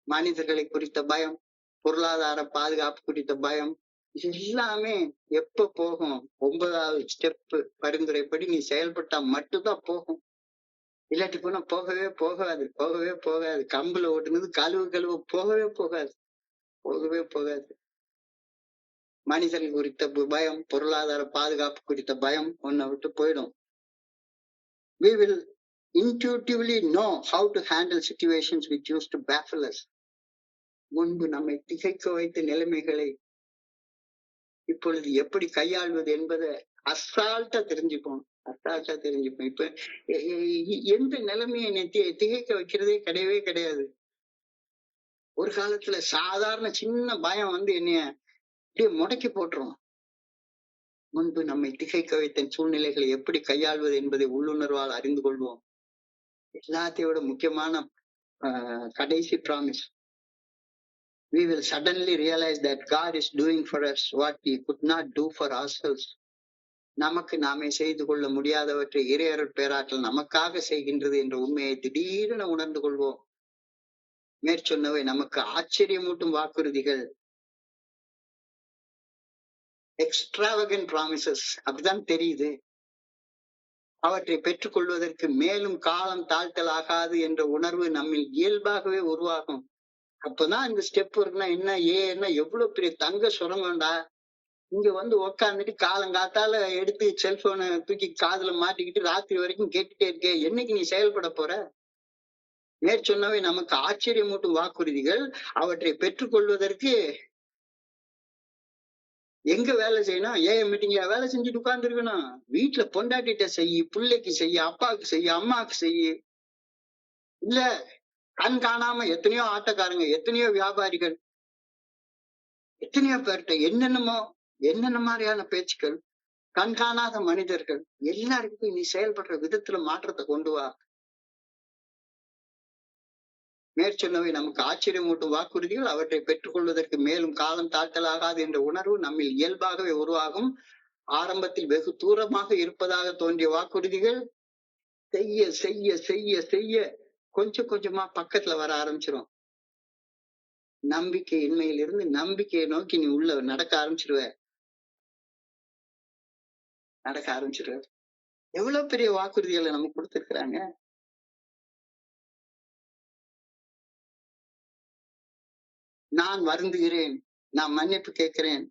மனிதர்களை குறித்த பயம், பொருளாதார பாதுகாப்பு குறித்த பயம், இது எல்லாமே எப்ப போகும்? 9வது ஸ்டெப் பரிந்துரைப்படி நீ செயல்பட்டா மட்டும்தான் போகும். இல்லாட்டி போனா போகவே போகாது, போகவே போகாது. கம்புல ஓட்டுனது கழுவு போகவே போகாது, போகவே போகாது. மனிதர்கள் குறித்த பயம், பொருளாதார பாதுகாப்பு குறித்த பயம் உன்னை விட்டு போயிடும். We will intuitively know how to handle situations which used to baffle us. முன்பு நம்மை திகைக்க வைத்த நிலைமைகளை இப்பொழுது எப்படி கையாள்வது என்பதை அசால்ட்டா தெரிஞ்சுப்போம். இப்ப எந்த நிலைமையை என்னை திகைக்க வைக்கிறதே கிடையவே கிடையாது. ஒரு காலத்துல சாதாரண சின்ன பயம் வந்து என்னைய அப்படியே முடக்கி போட்டுரும். முன்பு நம்மை திகைக்க வைத்த சூழ்நிலைகளை எப்படி கையாள்வது என்பதை உள்ளுணர்வால் அறிந்து கொள்வோம். எல்லாத்தையும் விட முக்கியமான கடைசி promise. We will suddenly realize that God is doing for us what we could not do for ourselves. நமக்கு நாமே செய்து கொள்ள முடியாதவற்றை இறையருள் பேராற்றல் நமக்காக செய்கின்றது என்ற உண்மையை திடீரென உணர்ந்து கொள்வோம். மேற்சொன்னவை நமக்கு ஆச்சரியமூட்டும் வாக்குறுதிகள். எக்ஸ்ட்ராவகன்ட் ப்ராமிசஸ் அப்படிதான் தெரியுது. அவற்றை பெற்றுக் கொள்வதற்கு மேலும் காலம் தாழ்த்தல் ஆகாது என்ற உணர்வு நம்மில் இயல்பாகவே உருவாகும். அப்பதான் இந்த ஸ்டெப் இருக்குன்னா என்ன எவ்வளவு பெரிய தங்க சுரங்கம்டா. இங்க வந்து உக்காந்துட்டு காலங்காத்தால எடுத்து செல்போனை தூக்கி காதுல மாட்டிக்கிட்டு ராத்திரி வரைக்கும் கேட்டுட்டே இருக்கே, என்னைக்கு நீ செயல்பட போற? மேற்சொன்னவை நமக்கு ஆச்சரியமூட்டும் வாக்குறுதிகள். அவற்றை பெற்றுக்கொள்வதற்கு எங்க வேலை செய்யணும்? மீட்டிங்ல வேலை செஞ்சுட்டு உட்கார்ந்து இருக்கணும். வீட்டுல பொண்டாட்டிட்ட செய்யி, பிள்ளைக்கு செய்ய, அப்பாவுக்கு செய்ய, அம்மாவுக்கு செய்ய. இல்ல கண் காணாம எத்தனையோ ஆட்டக்காரங்க, எத்தனையோ வியாபாரிகள், எத்தனையோ பேர்கிட்ட என்னென்ன மாதிரியான பேச்சுக்கள், கண் காணாத மனிதர்கள் எல்லாருக்கும் நீ செயல்படுற விதத்துல மாற்றத்தை கொண்டு வா. மேற்சொன்னவை நமக்கு ஆச்சரியமூட்டும் வாக்குறுதிகள். அவற்றை பெற்றுக்கொள்வதற்கு மேலும் காலம் தாழ்த்தலாகாது என்ற உணர்வு நம்மில் இயல்பாகவே உருவாகும். ஆரம்பத்தில் வெகு தூரமாக இருப்பதாக தோன்றிய வாக்குறுதிகள் செய்ய செய்ய செய்ய செய்ய கொஞ்சம் கொஞ்சமா பக்கத்துல வர ஆரம்பிச்சிடும். நம்பிக்கை இன்மையிலிருந்து நம்பிக்கையை நோக்கி நீ உள்ள நடக்க ஆரம்பிச்சிருவ. எவ்வளவு பெரிய வாக்குறுதிகளை நமக்கு கொடுத்திருக்கிறாங்க. நான் வருந்துகிறேன், நான் மன்னிப்பு கேட்கிறேன்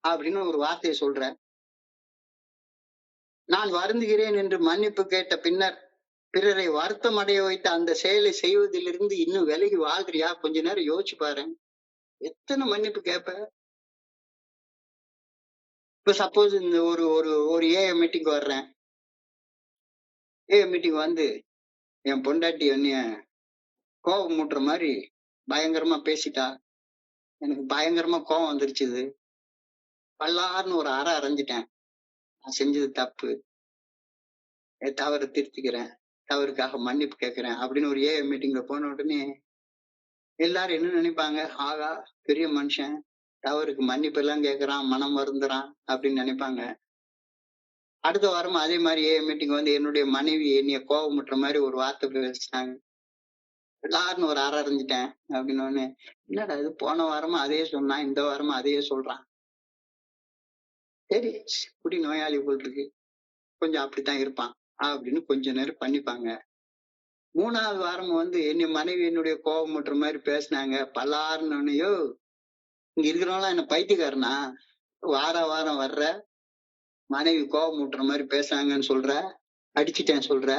அப்படின்னு ஒரு வார்த்தையை சொல்ற. நான் வருந்துகிறேன் என்று மன்னிப்பு கேட்ட பின்னர் பிறரை வருத்தம் அடைய வைத்த அந்த செயலை செய்வதிலிருந்து இன்னும் விலகி வாழ்றியா? கொஞ்ச நேரம் யோசிச்சு பாரு. எத்தனை மன்னிப்பு கேட்ப? இப்ப சப்போஸ் இந்த ஒரு மீட்டிங் வர்றேன். மீட்டிங் வந்து என் பொண்டாட்டி என்னைய கோபம் மூட்டுற மாதிரி பயங்கரமா பேசிட்டா. எனக்கு பயங்கரமா கோபம் வந்துருச்சுது. பல்லார்னு ஒரு அறை அரைஞ்சிட்டேன். நான் செஞ்சது தப்பு, தவறு திருத்திக்கிறேன், தவறுக்காக மன்னிப்பு கேட்கிறேன் அப்படின்னு ஒரு மீட்டிங்ல போன உடனே எல்லாரும் என்ன நினைப்பாங்க? ஆகா, பெரிய மனுஷன் தவறுக்கு மன்னிப்பு எல்லாம் கேட்கறான், மனம் வருந்துறான் அப்படின்னு நினைப்பாங்க. அடுத்த வாரம் அதே மாதிரி மீட்டிங் வந்து என்னுடைய மனைவி என்னைய கோபமுட்டுற மாதிரி ஒரு வார்த்தை பேசினாங்க. எல்லாரும் ஒரு அறை அரைஞ்சிட்டேன் அப்படின்னு ஒண்ணு. என்னடா இது, போன வாரமா அதையே சொன்னான், இந்த வாரமா அதையே சொல்றான். சரி, குடி நோயாளி போல் இருக்கு, கொஞ்சம் அப்படித்தான் இருப்பான் அப்படின்னு கொஞ்ச நேரம் பண்ணிப்பாங்க. 3வது வாரம் வந்து மனைவி என்னுடைய கோபமூட்டுற மாதிரி பேசினாங்க. பலார்னோனையோ, இங்க இருக்கிறவங்களாம் என்ன பைத்தியக்காரனா? வாரம் வர்ற, மனைவி கோபமூட்டுற மாதிரி பேசுறாங்கன்னு சொல்ற, அடிச்சிட்டேன் சொல்ற,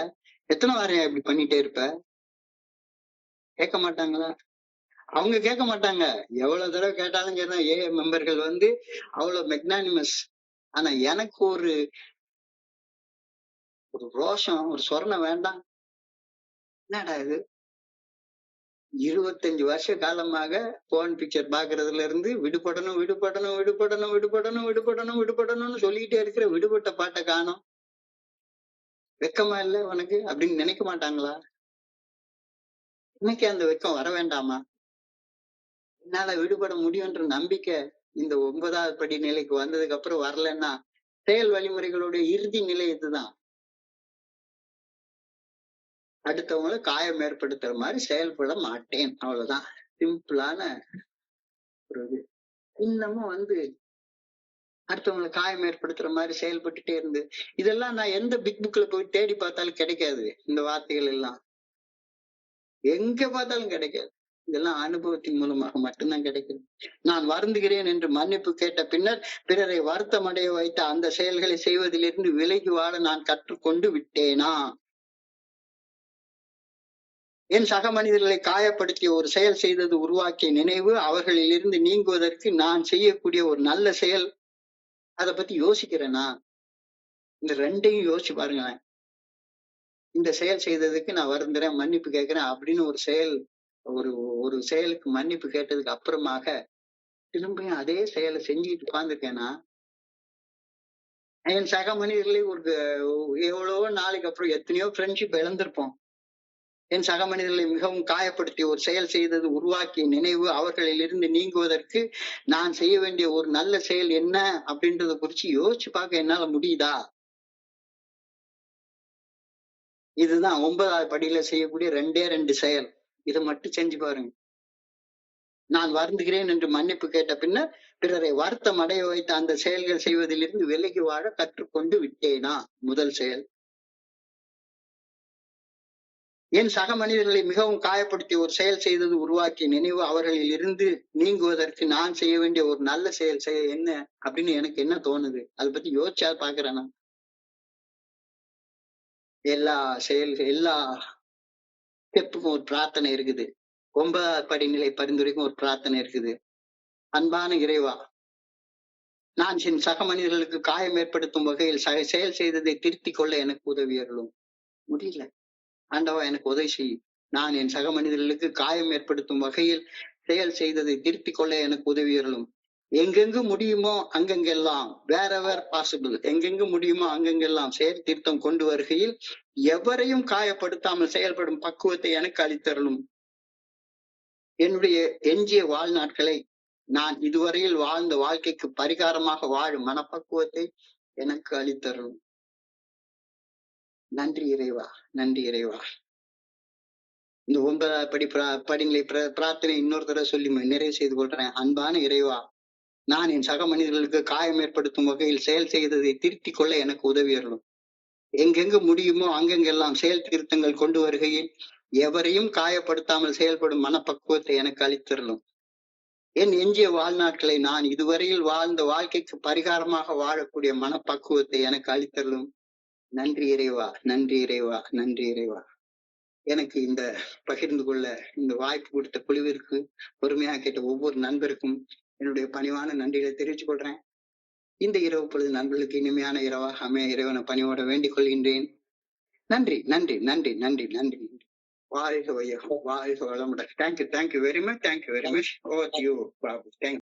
எத்தனை வாரம் இப்படி பண்ணிட்டே இருப்ப? கேட்க மாட்டாங்களா? அவங்க கேட்க மாட்டாங்க. எவ்வளவு தடவை கேட்டாலும் சரிதான். மெம்பர்கள் வந்து அவ்வளவு மெக்னானிமஸ். ஆனா எனக்கு ஒரு ஒரு ரோஷம், ஒரு சொரணம் வேண்டாம். என்னடா இது? 25 வருஷ காலமாக போன் பிக்சர் பாக்குறதுல இருந்து விடுபடணும் விடுபடணும் விடுபடணும் விடுபடணும் விடுபடணும் விடுபடணும்னு சொல்லிக்கிட்டே இருக்கிற விடுபட்ட பாட்டை காணோம். வெக்கமா இல்ல உனக்கு அப்படின்னு நினைக்க மாட்டாங்களா? இன்னைக்கு அந்த வெக்கம் வர வேண்டாமா? என்னால விடுபட முடியும்ன்ற நம்பிக்கை இந்த 9வது படி நிலைக்கு வந்ததுக்கு அப்புறம் வரலன்னா, செயல் வழிமுறைகளுடைய இறுதி நிலை இதுதான். அடுத்தவங்களை காயம் ஏற்படுத்துற மாதிரி செயல்பட மாட்டேன். அவ்வளவுதான். சிம்பிளான ஒரு இது. இன்னமும் வந்து அடுத்தவங்களை காயம் ஏற்படுத்துற மாதிரி செயல்பட்டுட்டே இருந்து, இதெல்லாம் நான் எந்த பிக் புக்ல போய் தேடி பார்த்தாலும் கிடைக்காது. இந்த வார்த்தைகள் எல்லாம் எங்க பார்த்தாலும் கிடைக்காது. இதெல்லாம் அனுபவத்தின் மூலமாக மட்டும்தான் கிடைக்குது. நான் வருந்துகிறேன் என்று மன்னிப்பு கேட்ட பின்னர் பிறரை வருத்தம் அடைய வைத்த அந்த செயல்களை செய்வதிலிருந்து விலகி வாழ நான் கற்றுக்கொண்டு விட்டேனா? என் சக மனிதர்களை காயப்படுத்திய ஒரு செயல் செய்தது உருவாக்கிய நினைவு அவர்களில் இருந்து நீங்குவதற்கு நான் செய்யக்கூடிய ஒரு நல்ல செயல், அதை பத்தி யோசிக்கிறேனா? இந்த ரெண்டையும் யோசிச்சு பாருங்களேன். இந்த செயல் செய்ததுக்கு நான் வருந்துறேன், மன்னிப்பு கேட்கிறேன் அப்படின்னு ஒரு செயல், ஒரு ஒரு செயலுக்கு மன்னிப்பு கேட்டதுக்கு அப்புறமாக திரும்பியும் அதே செயலை செஞ்சுட்டு உட்கார்ந்துருக்கேனா? என் சக மனிதர்களை ஒரு எவ்வளவோ நாளைக்கு அப்புறம் எத்தனையோ ஃப்ரெண்ட்ஷிப் இழந்திருப்போம். என் சக மனிதர்களை மிகவும் காயப்படுத்தி ஒரு செயல் செய்தது உருவாக்கிய நினைவு அவர்களில் இருந்து நீங்குவதற்கு நான் செய்ய வேண்டிய ஒரு நல்ல செயல் என்ன அப்படின்றத குறிச்சு யோசிச்சு பார்க்க என்னால முடியுதா? இதுதான் 9வது படியில செய்யக்கூடிய 2 செயல். இதை மட்டும் செஞ்சு பாருங்க. நான் வருந்துகிறேன் என்று மன்னிப்பு கேட்ட பின்னர் பிறரை வருத்தம் அடைய வைத்த அந்த செயல்கள் செய்வதிலிருந்து விலகி வாழ கற்றுக்கொண்டு விட்டேனா? முதல் செயல். என் சக மனிதர்களை மிகவும் காயப்படுத்தி ஒரு செயல் செய்தது உருவாக்கிய நினைவு அவர்களில் இருந்து நீங்குவதற்கு நான் செய்ய வேண்டிய ஒரு நல்ல செயல் என்ன அப்படின்னு எனக்கு என்ன தோணுது? அதை பத்தி யோசிச்சா பாக்குறேன்னா? எல்லா எல்லா ஸ்டெப்புக்கும் ஒரு பிரார்த்தனை இருக்குது. 9வது படிநிலை பரிந்துரைக்கும் ஒரு பிரார்த்தனை இருக்குது. அன்பான இறைவா, நான் என் சக மனிதர்களுக்கு காயம் ஏற்படுத்தும் வகையில் செயல் செய்ததை திருத்திக் கொள்ள எனக்கு உதவி அருளும். முடியல. ஆண்டவா எனக்கு உதவி செய். நான் என் சக மனிதர்களுக்கு காயம் ஏற்படுத்தும் வகையில் செயல் செய்ததை திருத்திக் கொள்ள எனக்கு உதவி அருளும். எங்கெங்கு முடியுமோ அங்கெங்கெல்லாம் வேறெவர் பாசிபிள், எங்கெங்கு முடியுமோ அங்கெங்கெல்லாம் செயல் திருத்தம் கொண்டு வருகையில் எவரையும் காயப்படுத்தாமல் செயல்படும் பக்குவத்தை எனக்கு அளித்தருளும். என்னுடைய எஞ்சிய வாழ்நாட்களை நான் இதுவரையில் வாழ்ந்த வாழ்க்கைக்கு பரிகாரமாக வாழும் மனப்பக்குவத்தை எனக்கு அளித்தருளும். நன்றி இறைவா, நன்றி இறைவா. இந்த 9வது படிநிலை பிரார்த்தனை இன்னொரு தடவை சொல்லி நிறைவு செய்து கொள்றேன். அன்பான இறைவா, நான் என் சக மனிதர்களுக்கு காயம் ஏற்படுத்தும் வகையில் செயல் செய்ததை திருத்திக் கொள்ள எனக்கு உதவி அருளும். எங்கெங்கு முடியுமோ அங்கெங்கெல்லாம் செயல் திருத்தங்கள் கொண்டு வருகையில் எவரையும் காயப்படுத்தாமல் செயல்படும் மனப்பக்குவத்தை எனக்கு அளித்தருளும். என் எஞ்சிய வாழ்நாட்களை நான் இதுவரையில் வாழ்ந்த வாழ்க்கைக்கு பரிகாரமாக வாழக்கூடிய மனப்பக்குவத்தை எனக்கு அளித்தருளும். நன்றி இறைவா, நன்றி இறைவா, நன்றி இறைவா. எனக்கு இந்த பகிர்ந்து கொள்ள இந்த வாய்ப்பு கொடுத்த குழுவிற்கு, பொறுமையாக கேட்ட ஒவ்வொரு நண்பருக்கும் என்னுடைய பணிவான நன்றிகளை தெரிவித்துக் கொள்றேன். இந்த இரவு பொழுது நண்பர்களுக்கு இனிமையான இரவாக அமைய இறைவனை பணிவோட வேண்டிக் கொள்கின்றேன். நன்றி, நன்றி, நன்றி, நன்றி, நன்றி. வாழ்க வையகம், வாழ்க வளமுடன். Thank you very much, thank you very much. Over to you Babu. Thank you.